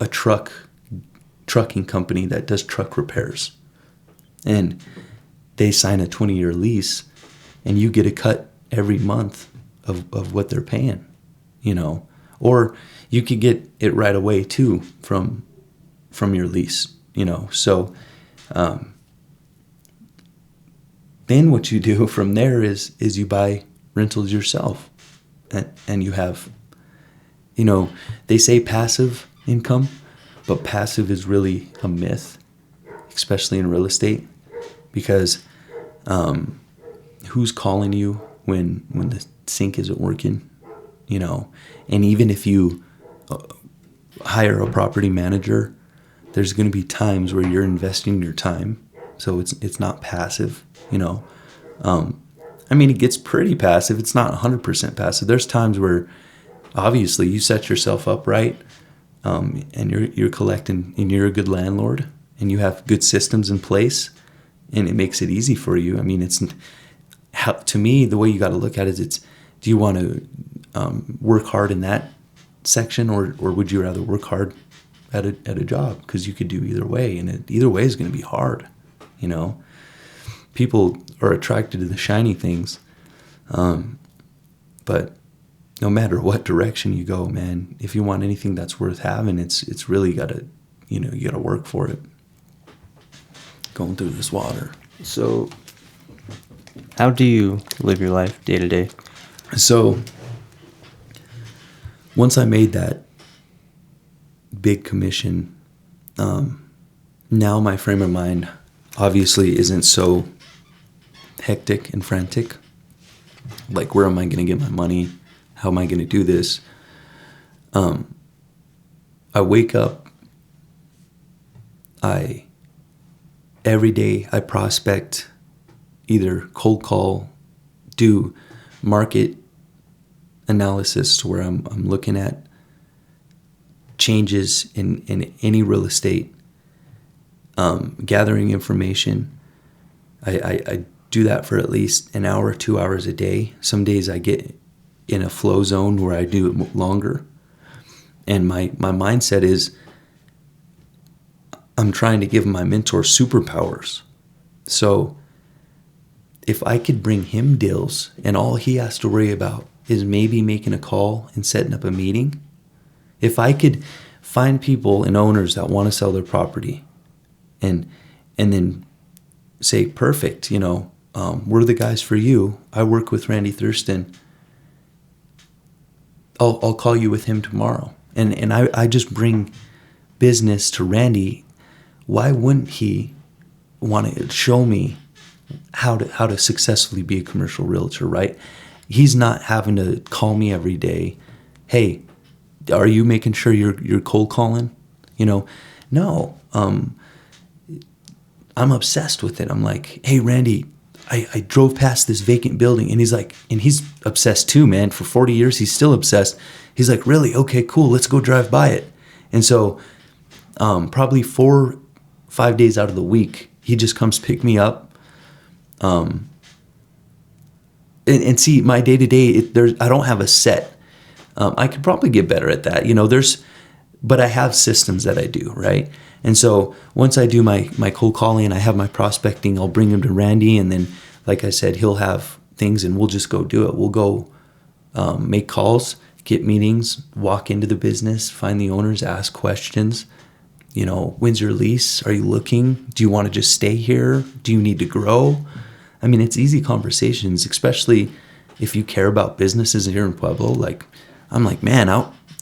a trucking company that does truck repairs, and they sign a 20-year lease, and you get a cut every month of what they're paying, or you could get it right away too from your lease, So then what you do from there is you buy rentals yourself, and you have, they say passive income, but passive is really a myth, especially in real estate, because who's calling you when the sink isn't working, and even if you hire a property manager, there's going to be times where you're investing your time, so it's not passive, it gets pretty passive. It's not 100% passive. There's times where obviously you set yourself up right, and you're collecting, and you're a good landlord, and you have good systems in place, and it makes it easy for you. To me, the way you got to look at it is, do you want to work hard in that section, or would you rather work hard at a job? Because you could do either way, and either way is going to be hard. People are attracted to the shiny things, but no matter what direction you go, man, if you want anything that's worth having, it's really gotta, you gotta work for it. Going through this water. So, how do you live your life day to day? So, once I made that big commission, now my frame of mind obviously isn't so hectic and frantic. like, where am I going to get my money? How am I going to do this? I wake up, every day I prospect, either cold call, do market analysis to where I'm looking at changes in any real estate, gathering information. I do that for at least an hour, 2 hours a day. Some days I get in a flow zone where I do it longer. And my mindset is I'm trying to give my mentor superpowers. So if I could bring him deals and all he has to worry about is maybe making a call and setting up a meeting, if I could find people and owners that want to sell their property and then say, perfect, we're the guys for you. I work with Randy Thurston. I'll call you with him tomorrow. And I just bring business to Randy. Why wouldn't he want to show me how to successfully be a commercial realtor, right? He's not having to call me every day. Hey, are you making sure you're cold calling? No. I'm obsessed with it. I'm like, hey, Randy, I drove past this vacant building, and he's like, and he's obsessed too, man. For 40 years, he's still obsessed. He's like, really? Okay, cool. Let's go drive by it. And so probably 4-5 days out of the week, he just comes pick me up. And see, my day-to-day, I don't have a set. I could probably get better at that. But I have systems that I do, right? And so once I do my cold calling and I have my prospecting, I'll bring him to Randy. And then, like I said, he'll have things and we'll just go do it. We'll go make calls, get meetings, walk into the business, find the owners, ask questions. When's your lease? Are you looking? Do you want to just stay here? Do you need to grow? I mean, it's easy conversations, especially if you care about businesses here in Pueblo. Like, I'm like, man,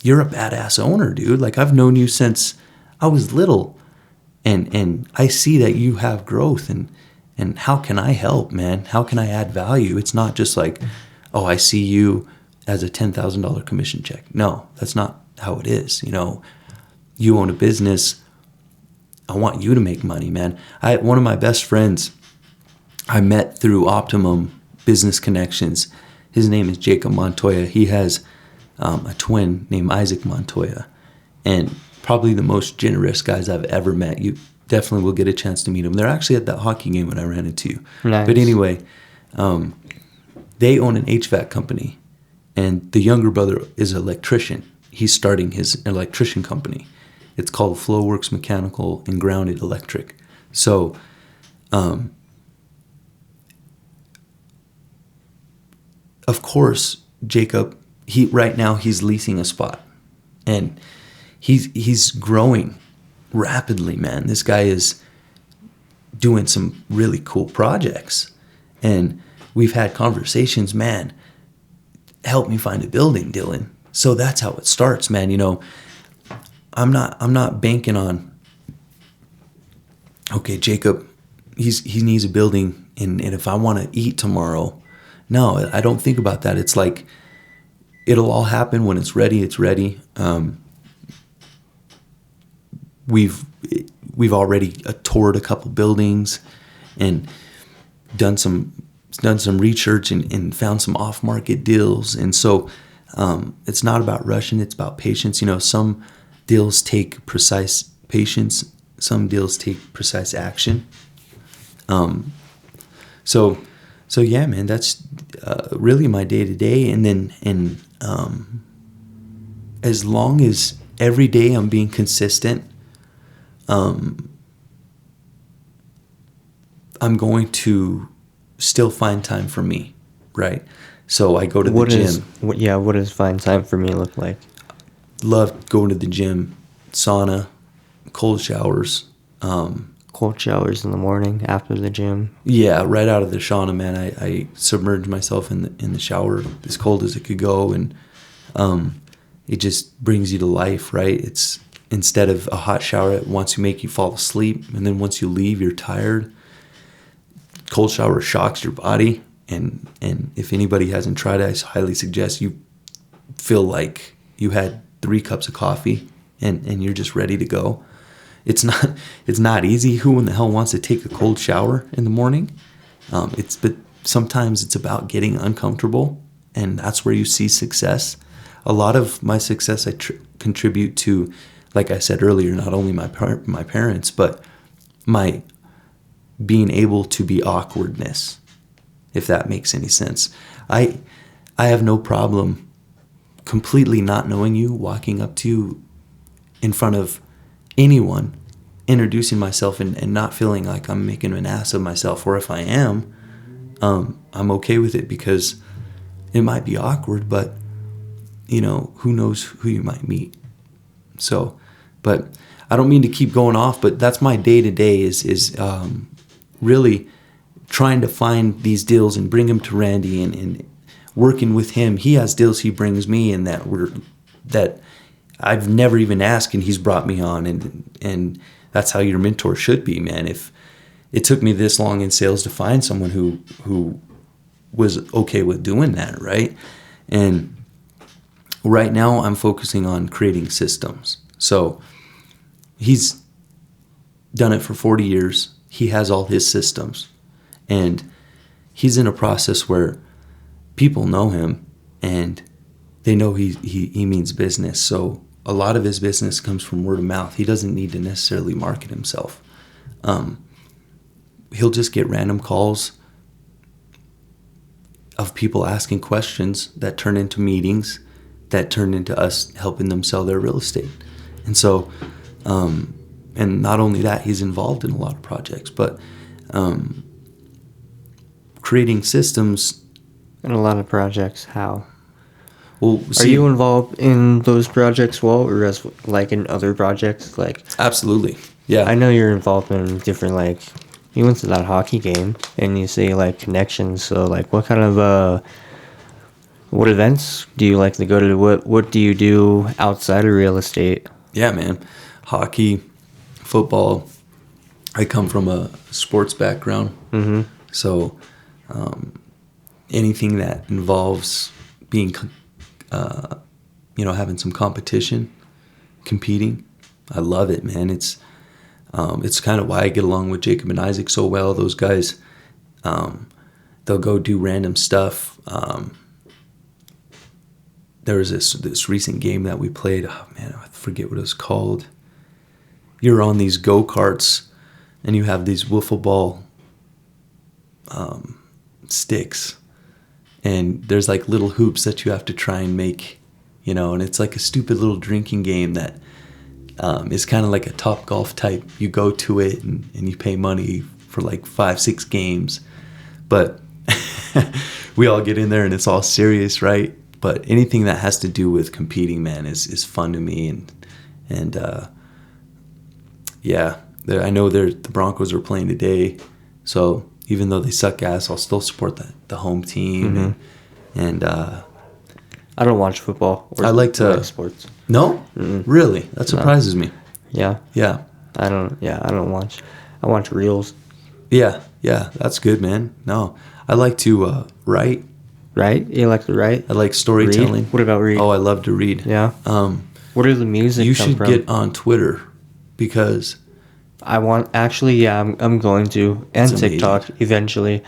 you're a badass owner, dude. Like, I've known you since I was little, and I see that you have growth, and how can I help, man? How can I add value? It's not just like, oh, I see you as a $10,000 commission check. No, that's not how it is. You own a business. I want you to make money, man. One of my best friends I met through Optimum Business Connections. His name is Jacob Montoya. He has a twin named Isaac Montoya, and probably the most generous guys I've ever met. You definitely will get a chance to meet them. They're actually at that hockey game when I ran into you. Nice. But anyway, they own an HVAC company, and the younger brother is an electrician. He's starting his electrician company. It's called Flowworks Mechanical and Grounded Electric. So, of course, Jacob, right now he's leasing a spot, and he's growing rapidly, man. This guy is doing some really cool projects, and we've had conversations, man. Help me find a building, Dylan. So that's how it starts, man. I'm not banking on, okay, Jacob, he needs a building, and if I want to eat tomorrow, no, I don't think about that. It's like, it'll all happen when it's ready. It's ready. We've already toured a couple buildings and done some research and found some off-market deals. And so it's not about rushing. It's about patience. Some deals take precise patience. Some deals take precise action. So yeah, man, that's really my day-to-day. And then as long as every day I'm being consistent, I'm going to still find time for me, right? So I go to the gym. What does find time for me look like? Love going to the gym, sauna, cold showers. Cold showers in the morning after the gym. Yeah, right out of the sauna, man. I submerge myself in the shower as cold as it could go, and it just brings you to life, right? It's instead of a hot shower, it wants to make you fall asleep, and then once you leave, you're tired. Cold shower shocks your body, And if anybody hasn't tried it, I highly suggest you feel like you had 3 cups of coffee and you're just ready to go. It's not easy. Who in the hell wants to take a cold shower in the morning? But sometimes it's about getting uncomfortable, and that's where you see success. A lot of my success I contribute to, like I said earlier, not only my parents, but my being able to be awkwardness, if that makes any sense. I have no problem completely not knowing you, walking up to you in front of anyone, introducing myself and not feeling like I'm making an ass of myself. Or if I am, I'm okay with it, because it might be awkward, but who knows who you might meet. So, but I don't mean to keep going off, but that's my day to day is really trying to find these deals and bring them to Randy and working with him. He has deals he brings me, and that I've never even asked, and he's brought me on, and that's how your mentor should be, man. If it took me this long in sales to find someone who was okay with doing that, right? And right now I'm focusing on creating systems. So he's done it for 40 years. He has all his systems, and he's in a process where people know him and they know he means business. So a lot of his business comes from word of mouth. He doesn't need to necessarily market himself. He'll just get random calls of people asking questions that turn into meetings, that turn into us helping them sell their real estate. And so, and not only that, he's involved in a lot of projects, but creating systems. In a lot of projects, how? Well, Are you involved in those projects well, or as like in other projects? Like, absolutely, yeah. I know you're involved in different, like, you went to that hockey game and you say like connections. So like, what kind of what events do you like to go to? What do you do outside of real estate? Yeah, man. Hockey, football. I come from a sports background, so anything that involves being having some competition, competing. I love it, man. It's kind of why I get along with Jacob and Isaac so well. Those guys, they'll go do random stuff. There was this recent game that we played. Oh man, I forget what it was called. You're on these go-karts and you have these wiffle ball sticks, and there's like little hoops that you have to try and make, and it's like a stupid little drinking game that is kind of like a Top Golf type. You go to it and you pay money for like 5-6 games, but we all get in there and it's all serious, right? But anything that has to do with competing, man, is fun to me. And yeah, I know the Broncos are playing today, so even though they suck ass, I'll still support the home team. And I don't watch football. I like to sports. No, really, that surprises me. Yeah. I don't watch. I watch reels. Yeah, that's good, man. No, I like to write. Right? You like to write? I like storytelling. Read? What about read? Oh, I love to read. Yeah. Where does the music you come should from? get on Twitter, because I'm going to, and TikTok eventually.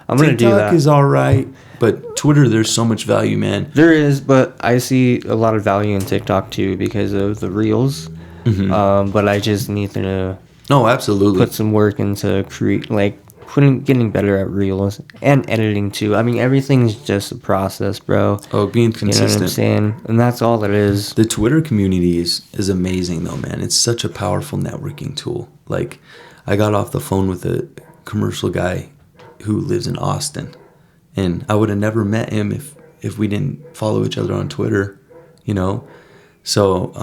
I'm going to do that. TikTok is all right, but Twitter, there's so much value, man. There is, but I see a lot of value in TikTok too because of the reels. But I just need to absolutely put some work into getting better at reels and editing too. I mean, everything's just a process, bro. Oh, being consistent. You know what I'm saying? And that's all it is. The Twitter community is amazing, though, man. It's such a powerful networking tool. Like, I got off the phone with a commercial guy who lives in Austin, and I would have never met him if we didn't follow each other on Twitter, So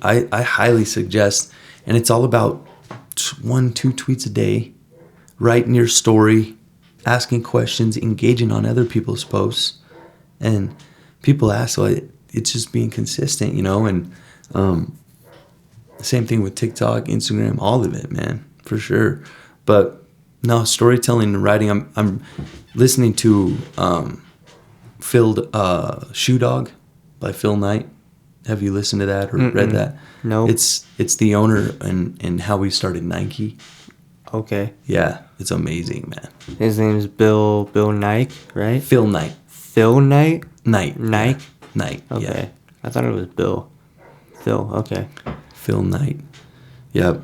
I highly suggest, and it's all about 1-2 tweets a day, writing your story, asking questions, engaging on other people's posts. And people ask, so it's just being consistent, and same thing with TikTok, Instagram, all of it, man, for sure. But No, storytelling and writing. I'm listening to Shoe Dog by Phil Knight. Have you listened to that or read that? No. It's the owner and how we started Nike. Okay. Yeah, it's amazing, man. His name's Bill Nike, right? Phil Knight. Phil Knight? Knight. Nike? Yeah. Knight. Okay. Yeah. I thought it was Bill. Phil, okay. Phil Knight. Yeah.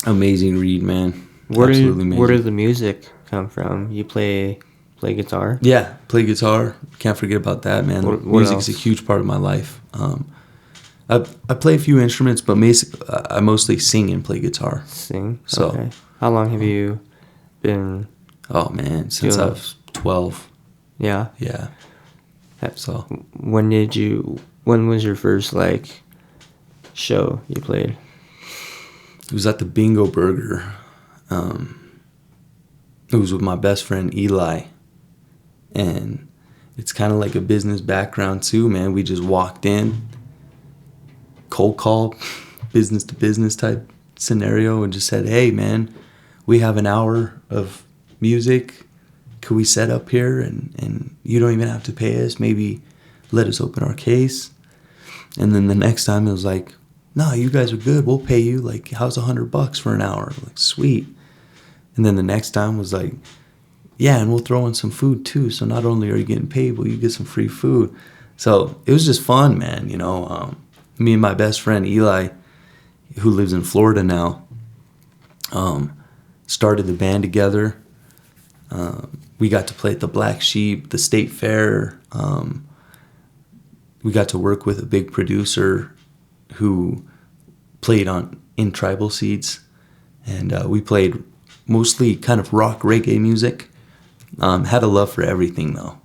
Amazing read, man. Where Absolutely amazing. did the music come from? You play guitar? Yeah, play guitar. Can't forget about that, man. What Music's else? a huge part of my life. I play a few instruments, but I mostly sing and play guitar. Sing? So, okay. How long have you been... Oh, man, since I was 12. Yeah? Yeah. So, When was your first, like, show you played? it was at the Bingo Burger. It was with my best friend Eli. And it's kind of like a business background too, man. We just walked in, cold call, business to business type scenario, and just said, hey, man, we have an hour of music. Could we set up here and you don't even have to pay us? Maybe let us open our case. And then the next time it was like, no, you guys are good. We'll pay you. Like, how's $100 for an hour? Like, sweet. And then the next time was like, yeah, and we'll throw in some food too. So not only are you getting paid, but you get some free food. So it was just fun, man. Me and my best friend Eli, who lives in Florida now, started the band together. We got to play at the Black Sheep, the State Fair. We got to work with a big producer who played in Tribal Seeds, and we played mostly kind of rock reggae music. Had a love for everything though,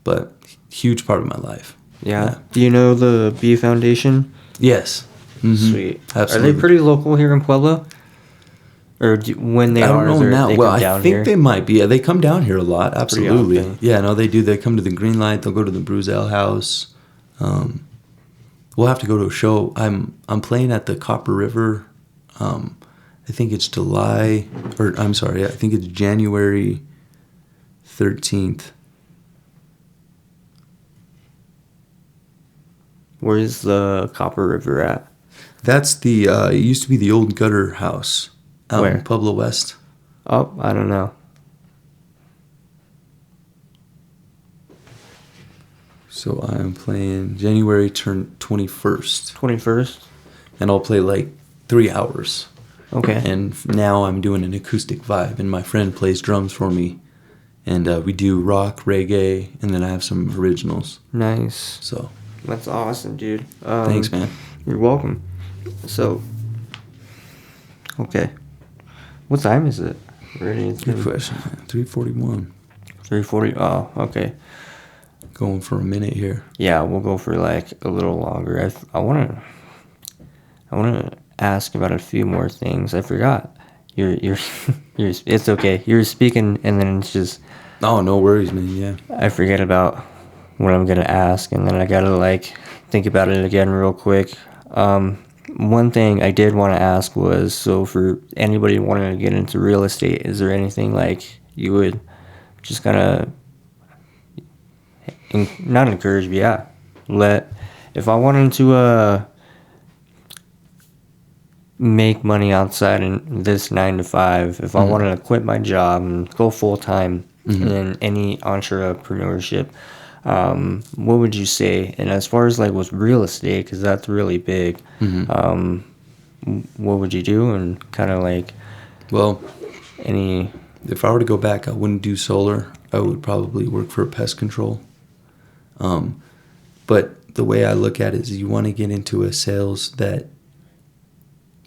but huge part of my life. Yeah. Do you know the B Foundation? Yes. Mm-hmm. Sweet. Absolutely. Are they pretty local here in Pueblo? Or when they I don't know now. they Well, come I down think here? they might be. Yeah, they come down here a lot. Absolutely. often. Yeah, no, they do. They come to the Green Light. They'll go to the Bruzel House. We'll have to go to a show. I'm playing at the Copper River. I think it's I think it's January 13th. Where's the Copper River at? That's the. It used to be the old gutter house out Where? in Pueblo West. Oh, I don't know. So I'm playing January 21st. 21st? And I'll play like 3 hours. Okay. And now I'm doing an acoustic vibe, and my friend plays drums for me. And we do rock, reggae, and then I have some originals. Nice. So That's awesome, dude. thanks, man. You're welcome. So, okay. What time is it? Good question, man. 3:41. 3:40. Oh, okay. Going for a minute here. Yeah, we'll go for like a little longer. I want to ask about a few more things. I forgot. You're it's okay. You're speaking and then it's just Oh, no worries, man. Yeah. I forget about what I'm going to ask and then I got to like think about it again real quick. One thing I did want to ask was, so for anybody wanting to get into real estate, is there anything like you would just kind of not encourage me, yeah. If I wanted to make money outside in this 9 to 5, if I wanted to quit my job and go full time in any entrepreneurship, what would you say? And as far as like with real estate, because that's really big, what would you do? And kind of like, Well, any. if I were to go back, I wouldn't do solar. I would probably work for pest control. But the way I look at it is you want to get into a sales that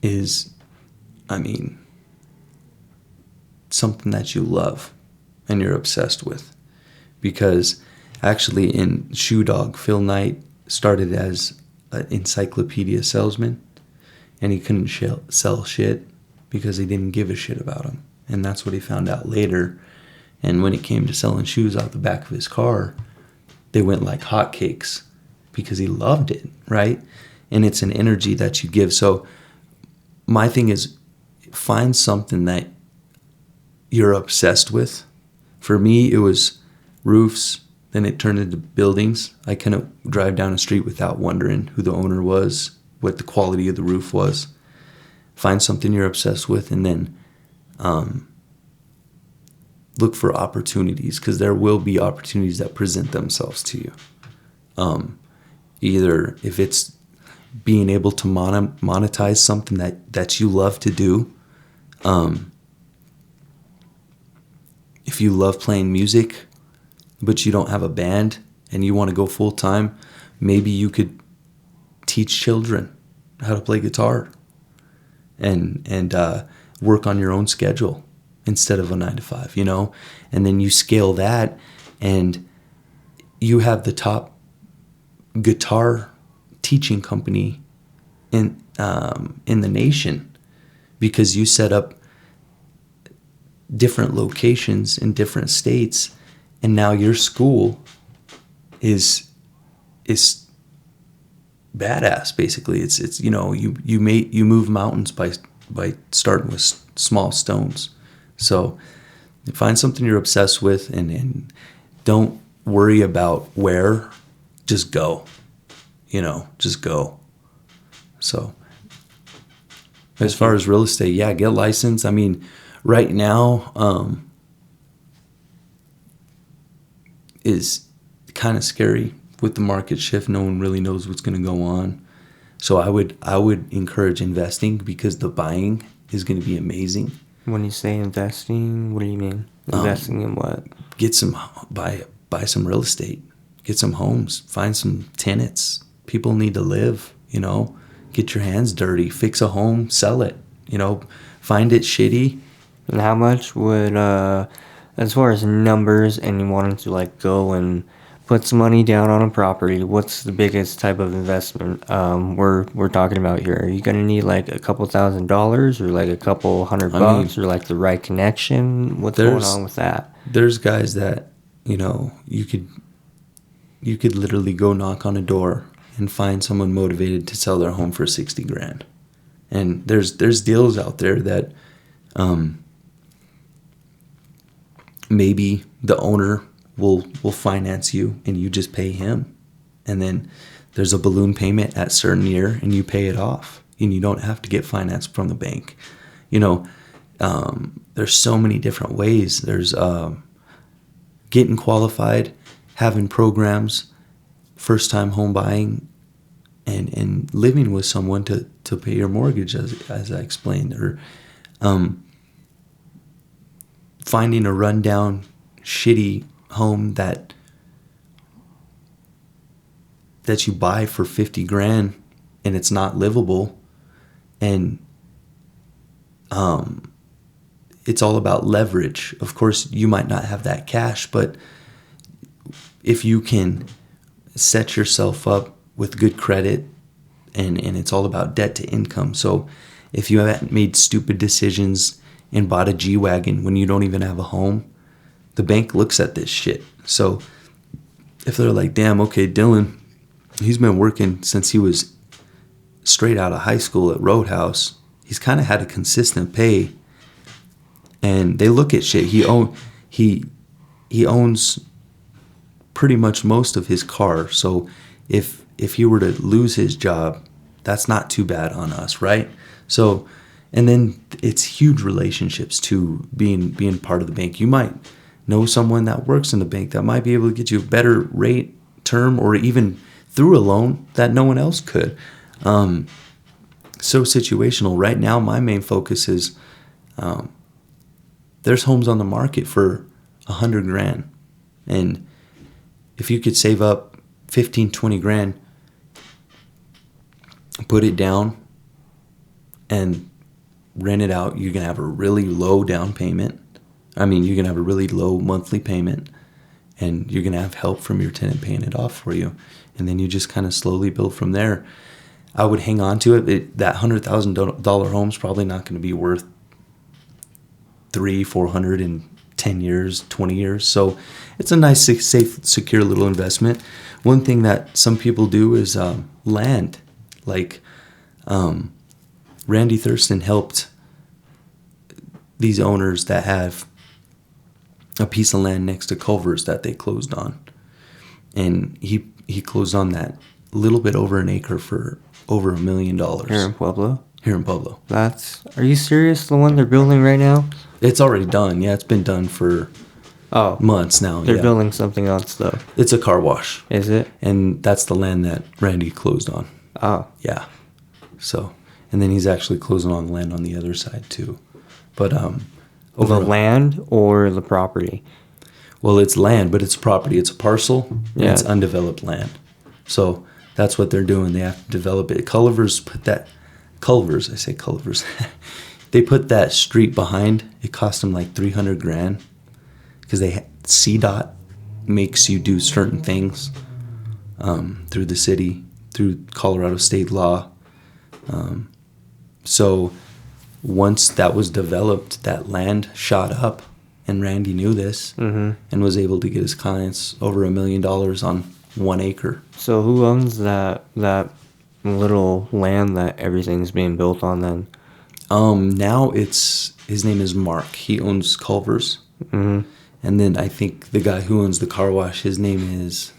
is, something that you love and you're obsessed with. Because actually in Shoe Dog, Phil Knight started as an encyclopedia salesman, and he couldn't sell shit because he didn't give a shit about him. And that's what he found out later. And when it came to selling shoes out the back of his car, they went like hotcakes because he loved it, right? And it's an energy that you give. So my thing is, find something that you're obsessed with. For me, it was roofs, then it turned into buildings. I couldn't drive down a street without wondering who the owner was, what the quality of the roof was. Find something you're obsessed with, and then look for opportunities, because there will be opportunities that present themselves to you. Either if it's being able to monetize something that you love to do. If you love playing music, but you don't have a band and you want to go full time, maybe you could teach children how to play guitar and work on your own schedule instead of a 9 to 5, and then you scale that and you have the top guitar teaching company in the nation, because you set up different locations in different states, and now your school is badass. Basically, it's you move mountains by starting with small stones. So find something you're obsessed with, and don't worry about where. Just go. Just go. So as far as real estate, yeah, get licensed. I mean, right now is kind of scary with the market shift. No one really knows what's going to go on. So I would encourage investing, because the buying is going to be amazing. When you say investing, what do you mean? Investing in what? Buy some real estate. Get some homes. Find some tenants. People need to live, Get your hands dirty. Fix a home. Sell it. Find it shitty. And how much would, as far as numbers, and you wanted to go and put some money down on a property, what's the biggest type of investment we're talking about here? Are you gonna need a couple $1,000s, or a couple $100, or the right connection? What's going on with that? There's guys that you could literally go knock on a door and find someone motivated to sell their home for $60,000. And there's deals out there that maybe the owner will finance you and you just pay him. And then there's a balloon payment at a certain year and you pay it off. And you don't have to get financed from the bank. There's so many different ways. There's getting qualified, having programs, first-time home buying, and living with someone to pay your mortgage, as I explained, or finding a rundown, shitty home that you buy for $50,000 and it's not livable, and it's all about leverage. Of course, you might not have that cash, but if you can set yourself up with good credit, and it's all about debt to income. So if you haven't made stupid decisions and bought a G-Wagon when you don't even have a home, the bank looks at this shit. So if they're like, damn, okay, Dylan, he's been working since he was straight out of high school at Roadhouse. He's kind of had a consistent pay. And they look at shit. He owns pretty much most of his car. So if he were to lose his job, that's not too bad on us, right? So, and then it's huge relationships to being part of the bank. You might know someone that works in the bank that might be able to get you a better rate, term, or even through a loan that no one else could. So situational. Right now, my main focus is there's homes on the market for $100,000, and if you could save up $15,000-$20,000, put it down and rent it out, you're gonna have a really low down payment. I mean, you're gonna have a really low monthly payment, and you're gonna have help from your tenant paying it off for you, and then you just kind of slowly build from there. I would hang on to it. That $100,000 home's probably not going to be worth $300,000-$400,000 in 10 years, 20 years. So it's a nice, safe, secure little investment. One thing that some people do is land. Like Randy Thurston helped these owners that have a piece of land next to Culver's that they closed on. And he closed on that little bit over an acre for over $1 million. Here in Pueblo? Here in Pueblo. Are you serious? The one they're building right now? It's already done. Yeah, it's been done for months now. They're building something else, though. It's a car wash. Is it? And that's the land that Randy closed on. Oh. Yeah. So, and then he's actually closing on land on the other side, too. But, over the land or the property? Well, it's land, but it's property. It's a parcel, and it's undeveloped land. So that's what they're doing. They have to develop it. Culver's, I say Culver's. They put that street behind. It cost them like $300,000 because CDOT makes you do certain things through the city, through Colorado state law. So once that was developed, that land shot up. And Randy knew this and was able to get his clients over $1 million on 1 acre. So who owns that little land that everything's being built on then? Now his name is Mark. He owns Culver's. And then I think the guy who owns the car wash, his name is,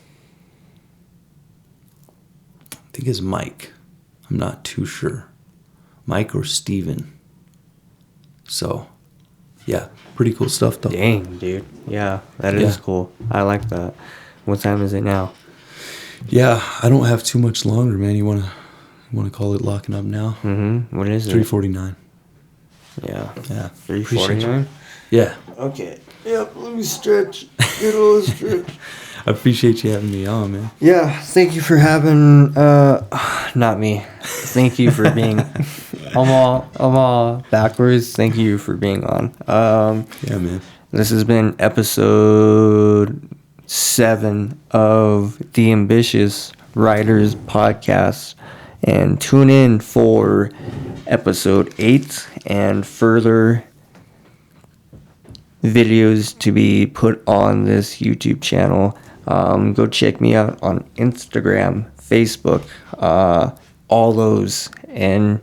I think it's Mike. I'm not too sure. Mike or Steven. So, yeah, pretty cool stuff though. Dang, dude. Yeah, that is cool. I like that. What time is it now? Yeah, I don't have too much longer, man. You wanna call it locking up now? What is it? 3:49. Yeah. Yeah. 3:49? Yeah. Okay. Yep, let me stretch. Get a little stretch. I appreciate you having me on, man. Yeah, thank you for having not me. Thank you for being I'm all backwards. Thank you for being on. Yeah, man. This has been episode 7 of the Ambitious Writers Podcast. And tune in for episode 8 and further videos to be put on this YouTube channel. Go check me out on Instagram, Facebook, all those, and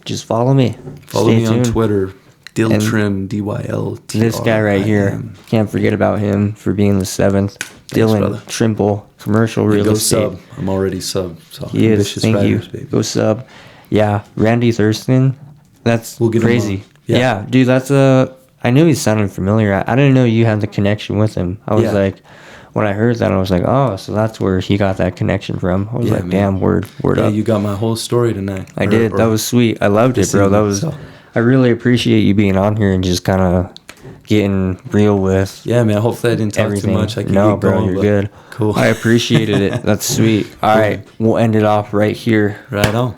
just follow me. Follow me on Twitter, Dyltrim, Dyltrim. This guy right here, can't forget about him for being the 7th. Dylan Trimble, commercial real estate. Sub. I'm already sub. So he is. Thank you. Baby. Go sub. Yeah, Randy Thurston. That's crazy. Yeah, dude. I knew he sounded familiar. I didn't know you had the connection with him. I was like, when I heard that, I was like, oh, so that's where he got that connection from. I was like, man. Damn, word up. Yeah, you got my whole story tonight. I did. That was sweet. I loved it, bro. I really appreciate you being on here and just kind of getting real with. Yeah, man. Hopefully I didn't talk too much. No, bro, you're good. Cool. I appreciated it. That's sweet. All right, we'll end it off right here. Right on.